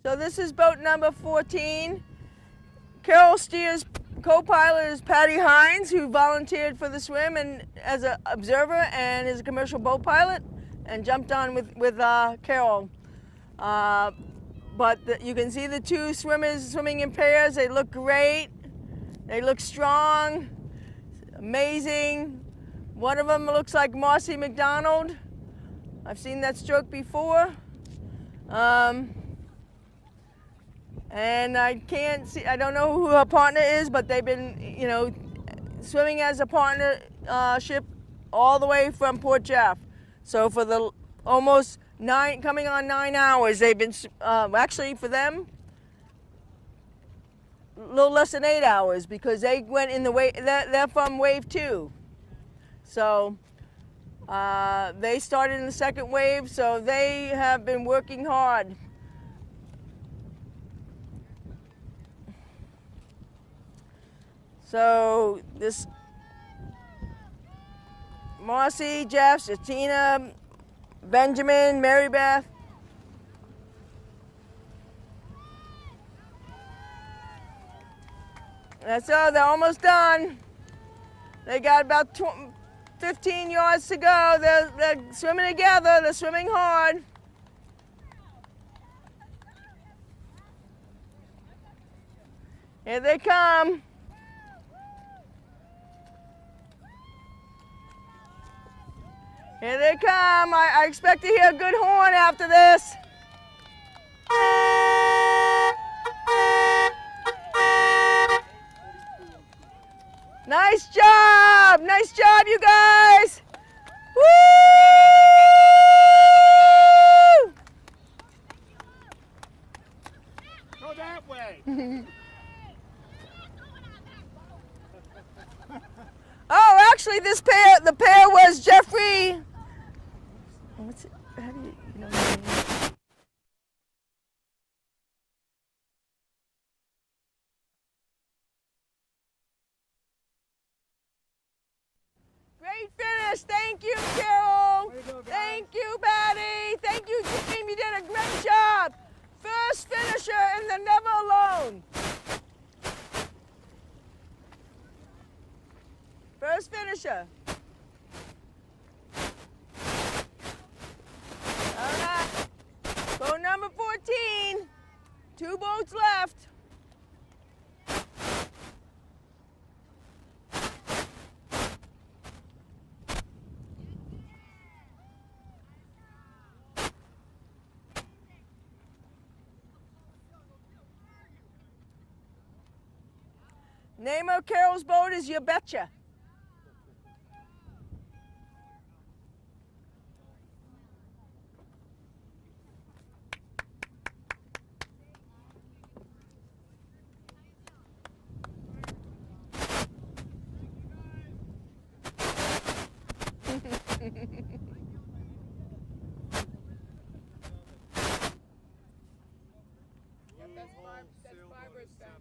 Speaker 3: So this is boat number 14. Carol Steers' co-pilot is Patty Hines, who volunteered for the swim and as an observer and is a commercial boat pilot, and jumped on with Carol. You can see the 2 swimmers swimming in pairs. They look great. They look strong, amazing. One of them looks like Marcy McDonald. I've seen that stroke before. And I don't know who her partner is, but they've been, swimming as a partnership all the way from Port Jeff. So for the almost coming on 9 hours. They've been actually for them a little less than 8 hours because they went in the wave. They're from wave 2, so they started in the second wave. So they have been working hard. So this Marcy, Jeff, Satina, Benjamin, Mary Beth. That's all. They're almost done. They got about 15 yards to go. They're swimming together. They're swimming hard. Here they come. Here they come. I expect to hear a good horn after this. Nice job! Nice job, you guys! Woo!
Speaker 2: Go that way.
Speaker 3: Oh, actually, the pair was Jeffrey. What's it? How do you know his name? Great finish. Thank you, Carol.
Speaker 2: Way to go, guys.
Speaker 3: Thank you, Patty. Thank you, Jim. You did a great job. First finisher in the Never Alone. First finisher. All right. Boat number 14. 2 boats left. Name of Carol's boat is You Betcha.
Speaker 6: That's 5 or 7.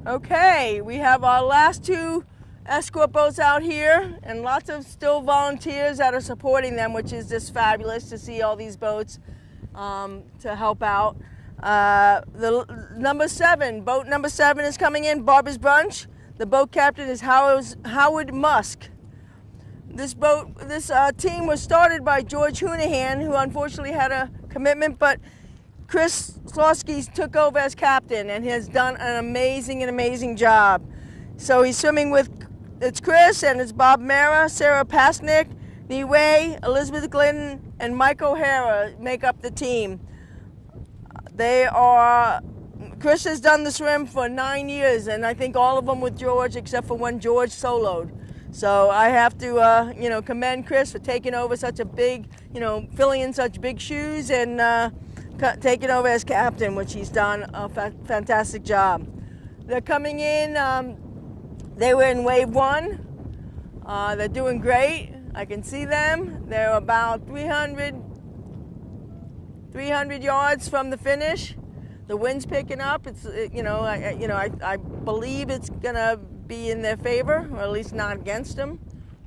Speaker 3: Okay, we have our last two escort boats out here and lots of still volunteers that are supporting them, which is just fabulous to see all these boats to help out. Boat number 7 is coming in, Barbara's Bunch. The boat captain is Howard Musk. This team was started by George Hounahan, who unfortunately had a commitment, but Chris Slosky took over as captain and has done an amazing job. So he's swimming with, it's Chris and it's Bob Mara, Sarah Pasnick, Nii Wei, Elizabeth Glidden, and Mike O'Hara make up the team. Chris has done the swim for 9 years, and I think all of them with George except for when George soloed. So I have to, commend Chris for taking over such a big, filling in such big shoes and taking over as captain, which he's done a fantastic job. They're coming in, they were in wave 1. They're doing great. I can see them. They're about 300 yards from the finish. The wind's picking up. It's, I believe it's gonna be in their favor, or at least not against them.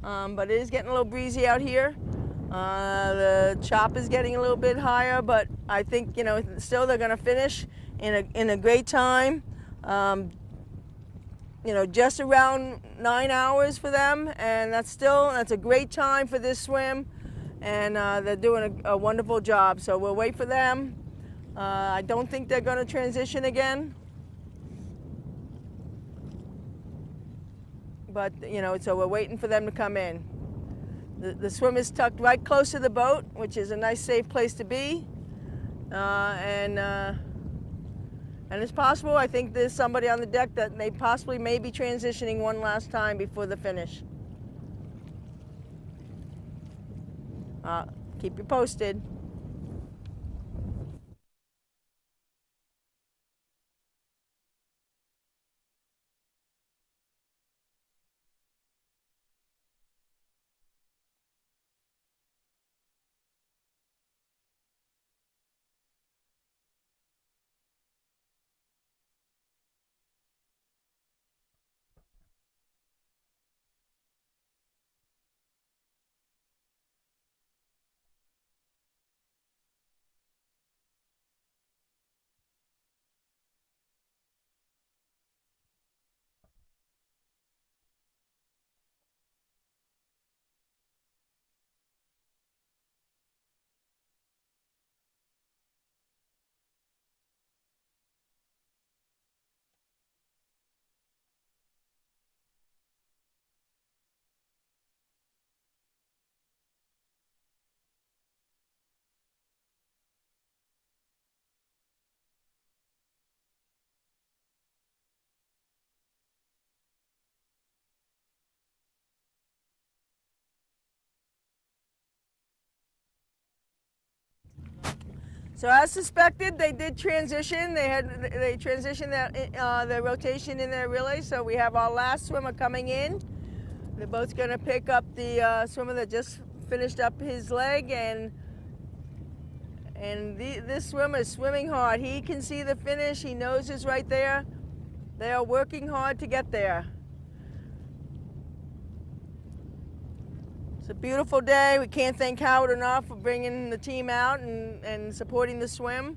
Speaker 3: But it is getting a little breezy out here. The chop is getting a little bit higher, but I think, still they're going to finish in a great time. Just around 9 hours for them, and that's a great time for this swim, and they're doing a wonderful job. So we'll wait for them. I don't think they're going to transition again. But, so we're waiting for them to come in. The swim is tucked right close to the boat, which is a nice, safe place to be. And it's possible, I think there's somebody on the deck that they possibly may be transitioning one last time before the finish. Keep you posted. So as suspected, they did transition. They transitioned their rotation in their relay. So we have our last swimmer coming in. The boat's going to pick up the swimmer that just finished up his leg, and this swimmer is swimming hard. He can see the finish. He knows it's right there. They are working hard to get there. It's a beautiful day. We can't thank Howard enough for bringing the team out and supporting the swim.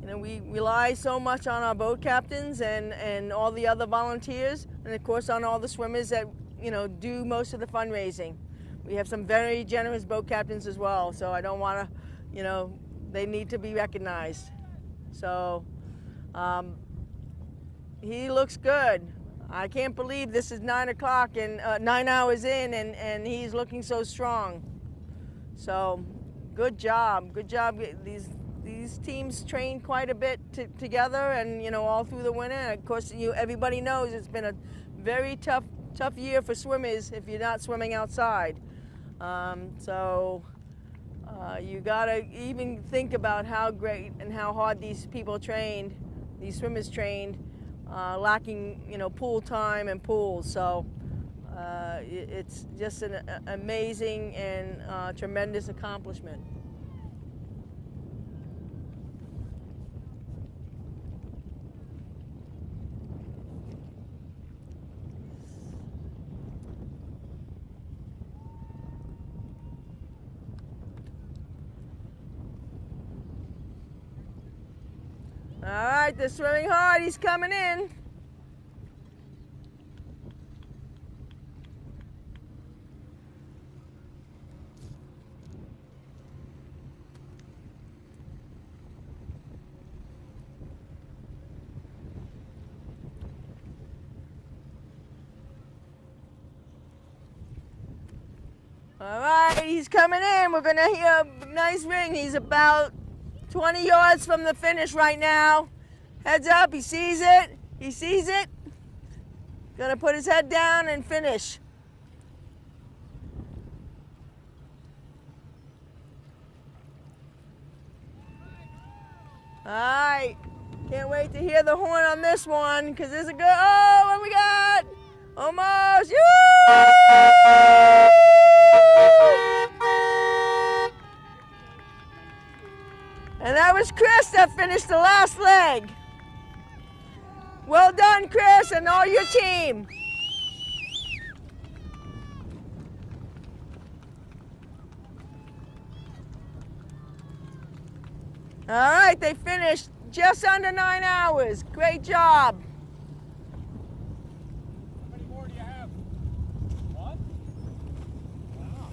Speaker 3: We rely so much on our boat captains and all the other volunteers, and of course on all the swimmers that do most of the fundraising. We have some very generous boat captains as well, so I don't want to, they need to be recognized. So he looks good. I can't believe this is 9 o'clock and 9 hours in, and he's looking so strong. So good job. These teams train quite a bit together, and all through the winter. And of course, everybody knows it's been a very tough year for swimmers if you're not swimming outside. You gotta even think about how great and how hard these swimmers trained. Lacking, pool time and pools. So it's just an amazing and tremendous accomplishment. All right, they're swimming hard. He's coming in. All right, he's coming in. We're gonna hear a nice ring. He's about 20 yards from the finish right now. Heads up, he sees it. He sees it. Gonna put his head down and finish. All right, can't wait to hear the horn on this one because there's a good. Oh, what we got? Almost. And that was Chris that finished the last leg. Well done, Chris, and all your team. All right, they finished just under 9 hours. Great job.
Speaker 1: How many more do you have? One? Wow.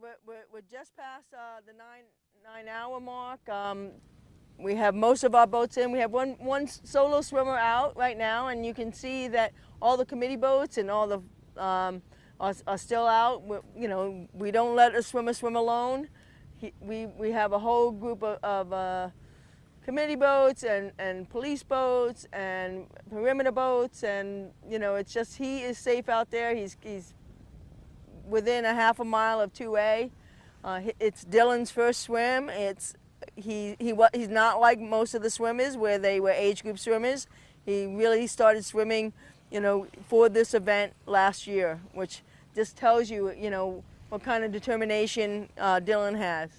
Speaker 3: we're just past the 9 hour mark. We have most of our boats in. We have one solo swimmer out right now, and you can see that all the committee boats and all the are still out. We don't let a swimmer swim alone. We have a whole group of committee boats and police boats and perimeter boats, and it's just he is safe out there. He's within a half a mile of 2A. It's Dylan's first swim. He's not like most of the swimmers where they were age group swimmers. He really started swimming, for this event last year, which just tells you, what kind of determination Dylan has.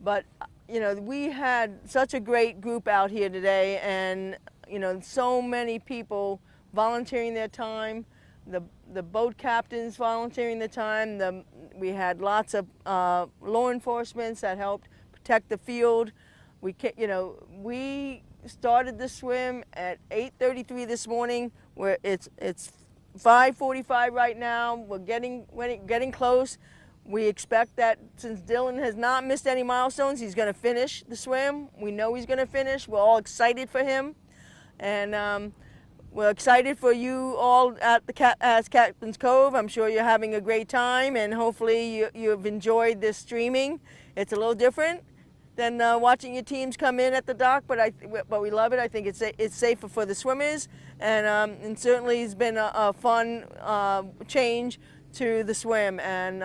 Speaker 3: But we had such a great group out here today, and so many people volunteering their time. The boat captains volunteering their time. We had lots of law enforcement that helped protect the field. We started the swim at 8:33 this morning. Where it's 5:45 right now. We're getting close. We expect that since Dylan has not missed any milestones, he's going to finish the swim. We know he's going to finish. We're all excited for him, and we're excited for you all at Captain's Cove. I'm sure you're having a great time, and hopefully you've enjoyed this streaming. It's a little different than watching your teams come in at the dock, but we love it. I think it's safer for the swimmers, and certainly it's been a fun change to the swim. And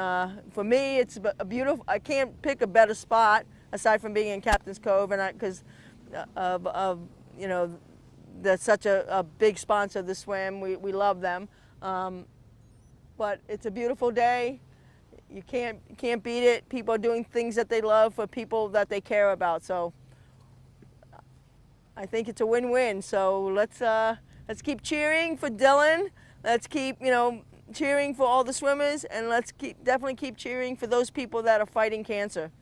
Speaker 3: for me, it's a beautiful. I can't pick a better spot aside from being in Captain's Cove, and because of they're such a big sponsor of the swim. We love them, but it's a beautiful day. You can't beat it. People are doing things that they love for people that they care about. So I think it's a win-win. So let's keep cheering for Dylan. Let's keep cheering for all the swimmers, and let's definitely keep cheering for those people that are fighting cancer.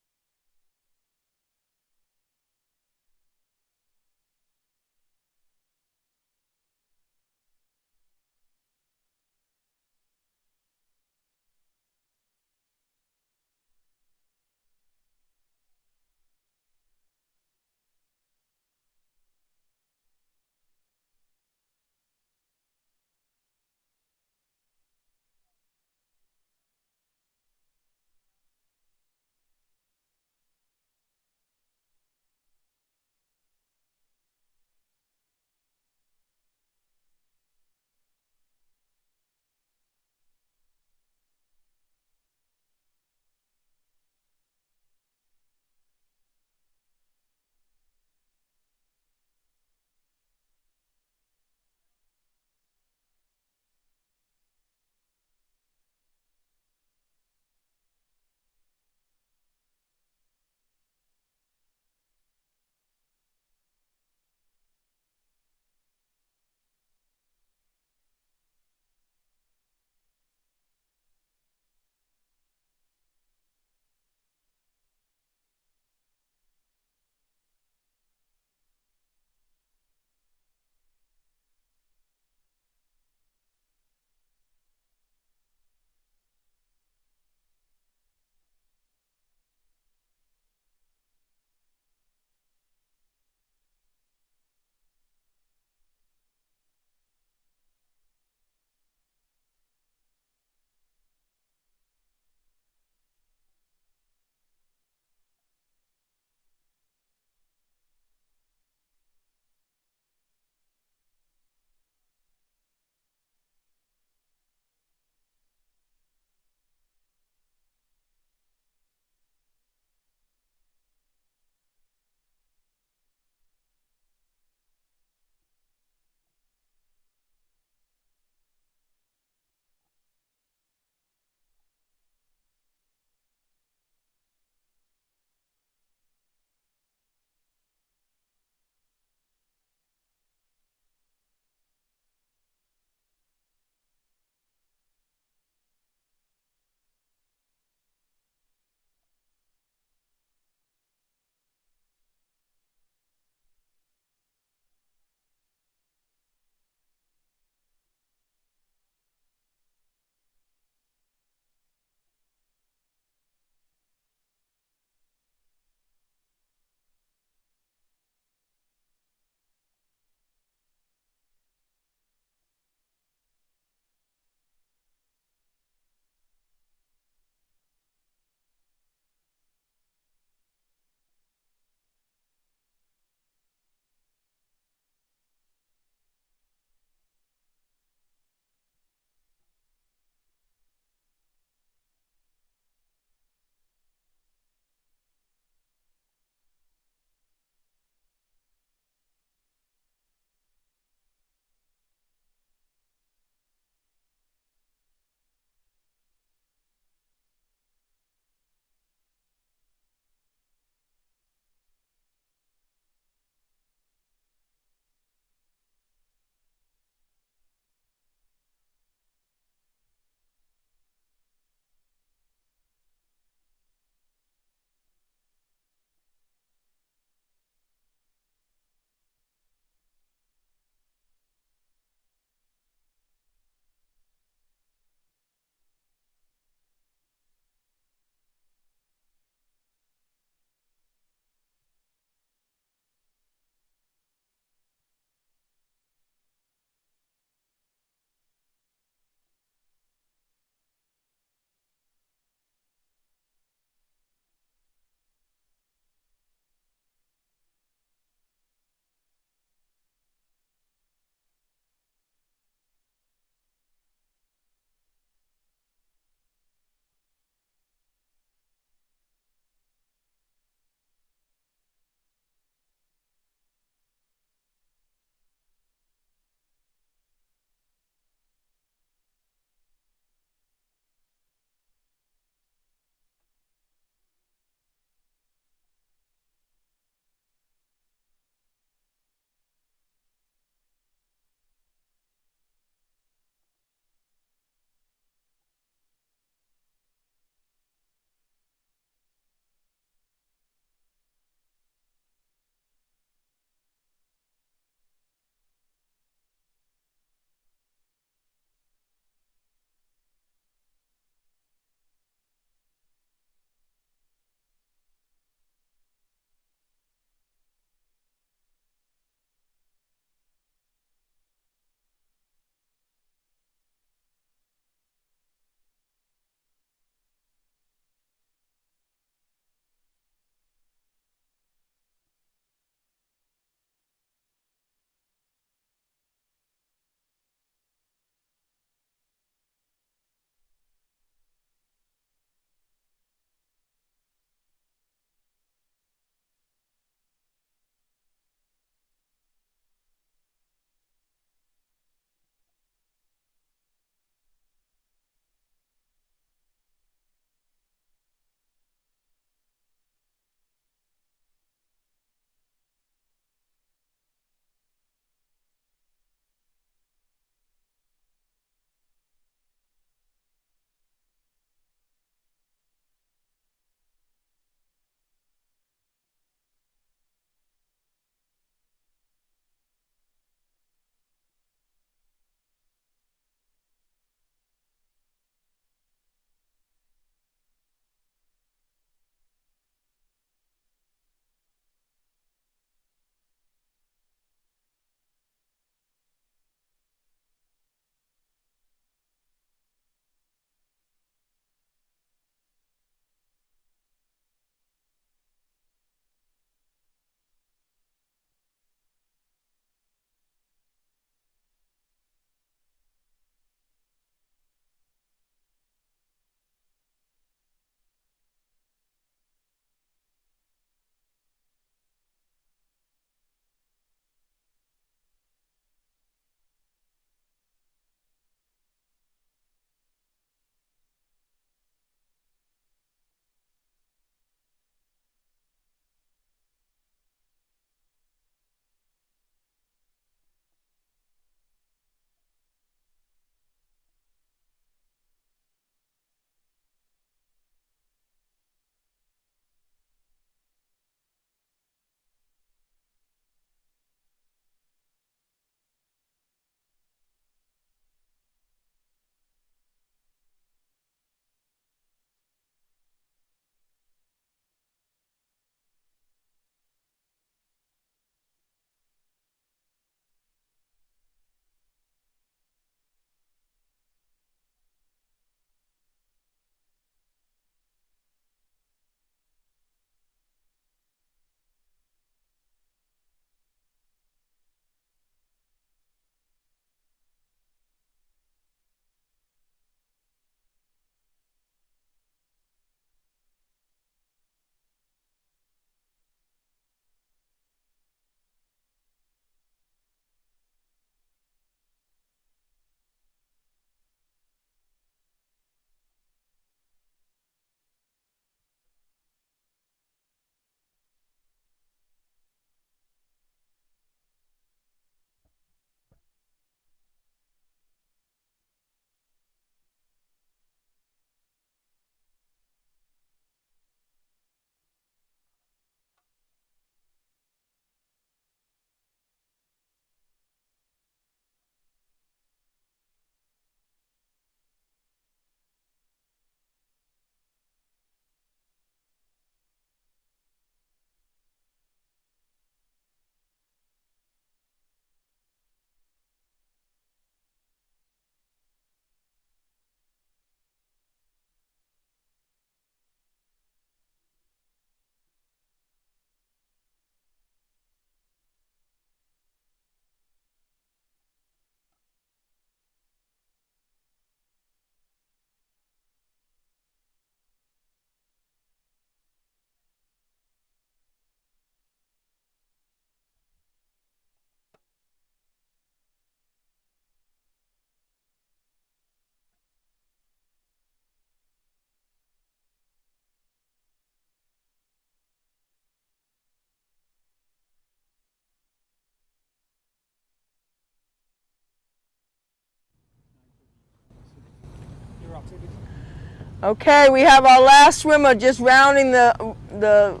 Speaker 3: Okay, we have our last swimmer just rounding the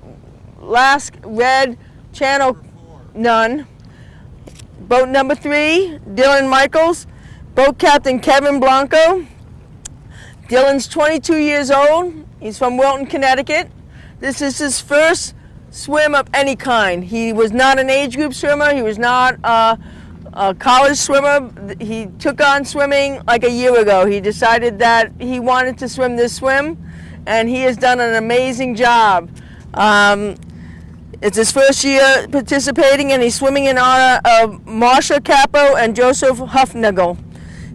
Speaker 3: last red channel. None. Boat number 3, Dylan Michaels. Boat captain Kevin Blanco. Dylan's 22 years old. He's from Wilton, Connecticut. This is his first swim of any kind. He was not an age group swimmer. He was not a college swimmer. He took on swimming like a year ago. He decided that he wanted to swim this swim, and he has done an amazing job. It's his first year participating, and he's swimming in honor of Marsha Capo and Joseph Huffnagel.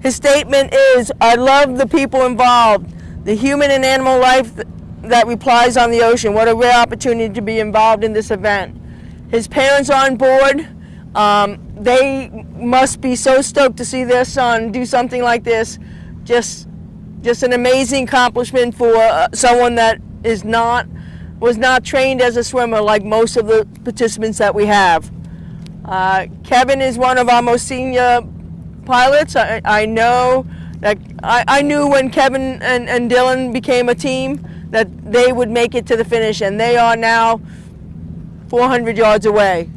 Speaker 3: His statement is, "I love the people involved, the human and animal life that replies on the ocean. What a rare opportunity to be involved in this event." His parents are on board. They must be so stoked to see their son do something like this. Just an amazing accomplishment for someone that was not trained as a swimmer like most of the participants that we have. Kevin is one of our most senior pilots. I know that I knew when Kevin and Dylan became a team that they would make it to the finish, and they are now 400 yards away.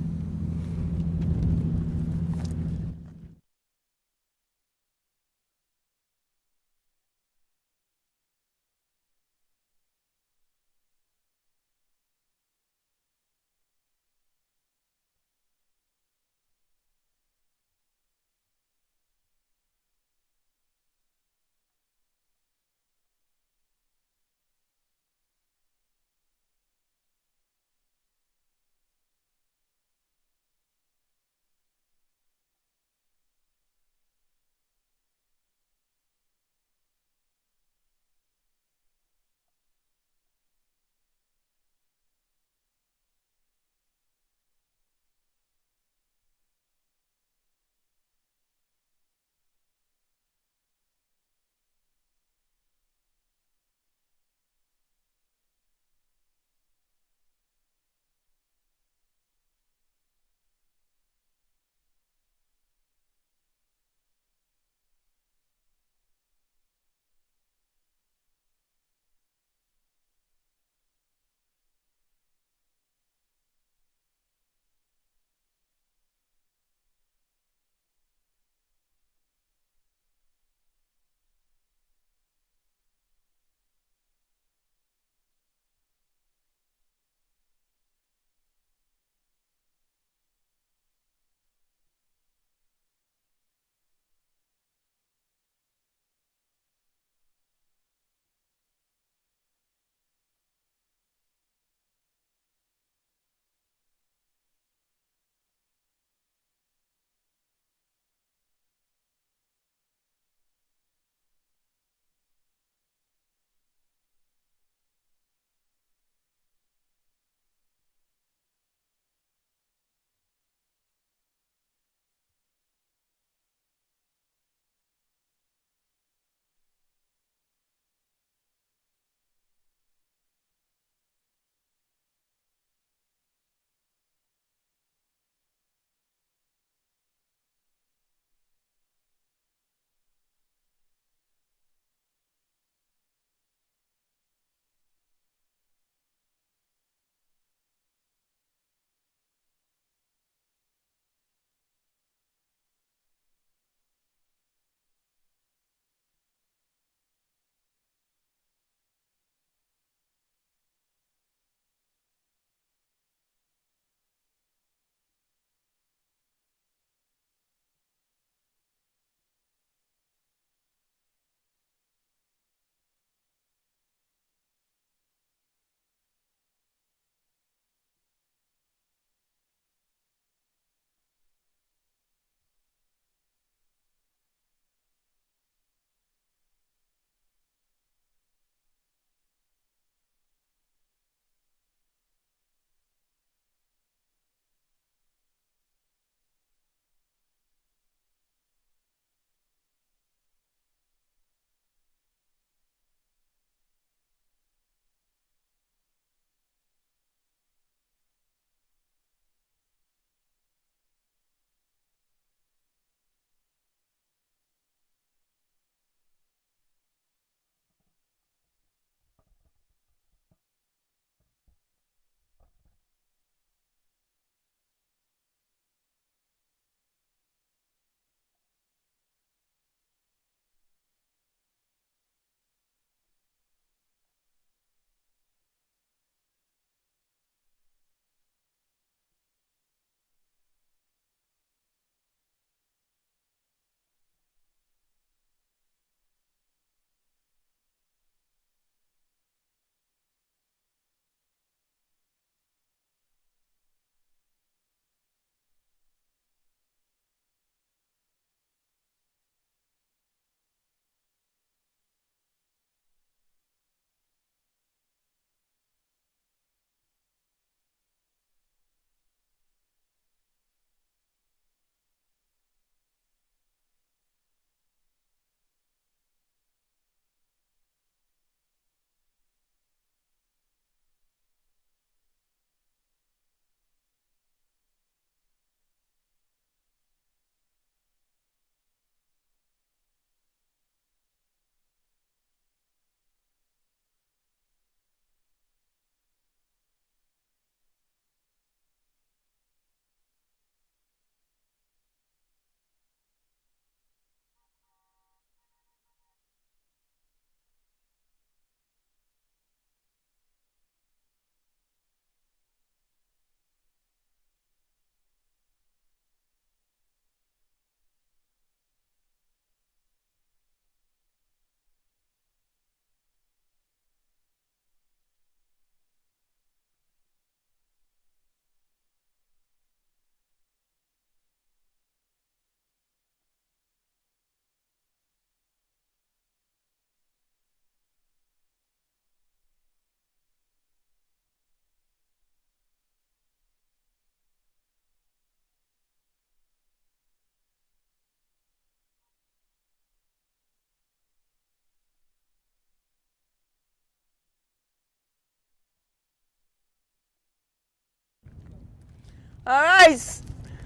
Speaker 3: All right.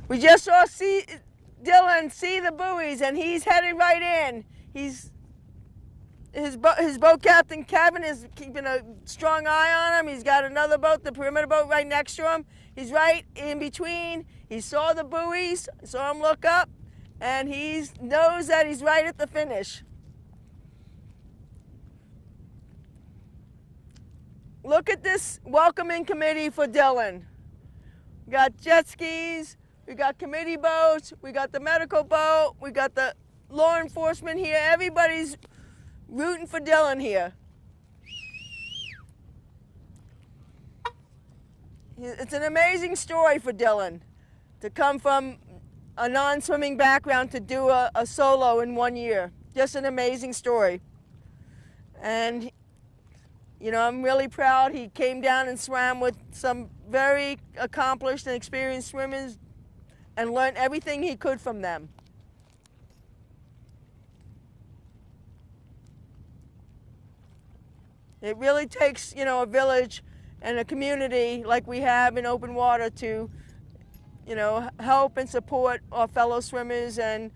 Speaker 3: We just saw Dylan see the buoys, and he's headed right in. His boat captain, Kevin, is keeping a strong eye on him. He's got another boat, the perimeter boat, right next to him. He's right in between. He saw the buoys, saw him look up, and he knows that he's right at the finish. Look at this welcoming committee for Dylan. We got jet skis, we got committee boats, we got the medical boat, we got the law enforcement here. Everybody's rooting for Dylan here. It's an amazing story for Dylan to come from a non-swimming background to do a solo in 1 year. Just an amazing story. And you know, I'm really proud. He came down and swam with some very accomplished and experienced swimmers and learned everything he could from them. It really takes, you know, a village and a community like we have in open water to, you know, help and support our fellow swimmers and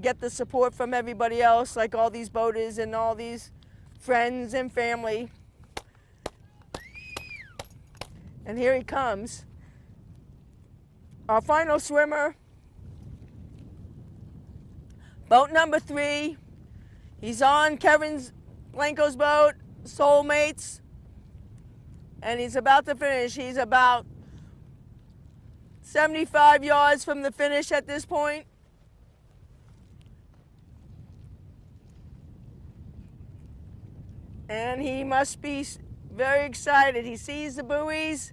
Speaker 3: get the support from everybody else, like all these boaters and all these friends and family. And here he comes. Our final swimmer, boat number 3. He's on Kevin Blanco's boat, Soulmates, and he's about to finish. He's about 75 yards from the finish at this point. And he must be very excited. He sees the buoys.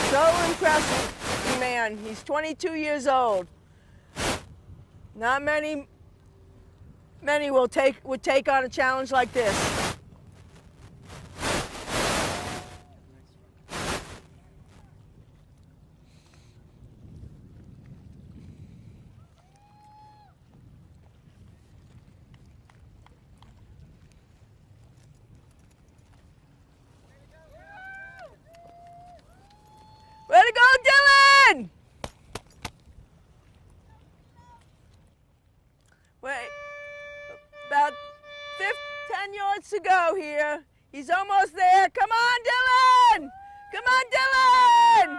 Speaker 3: So impressive, man. He's 22 years old. Not many would take on a challenge like this. Way to go, Dylan! Wait, about 10 yards to go here. He's almost there. Come on, Dylan! Come on, Dylan!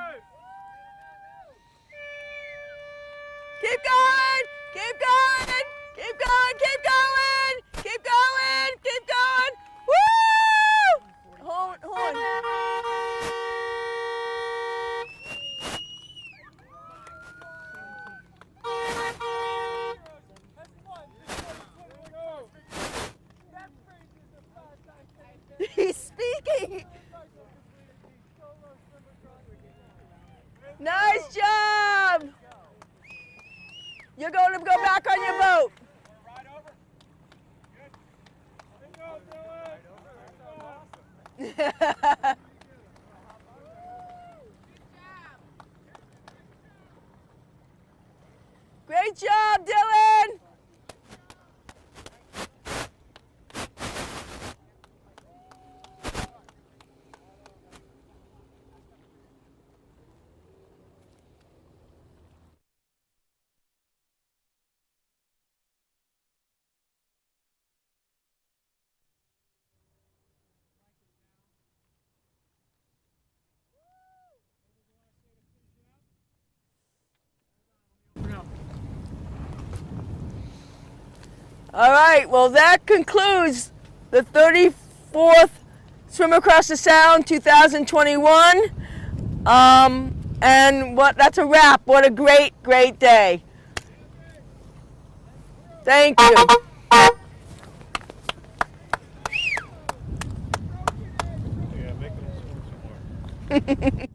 Speaker 3: Keep going! Keep going! Keep going! Keep going! Keep going! Keep going! Woo! Horn! He's speaking. Nice job. You're going to go back on your boat. Great job, Dylan. All right, well, that concludes the 34th Swim Across the Sound 2021. And that's a wrap. What a great, great day. Thank you.
Speaker 5: Yeah, make them swim some more.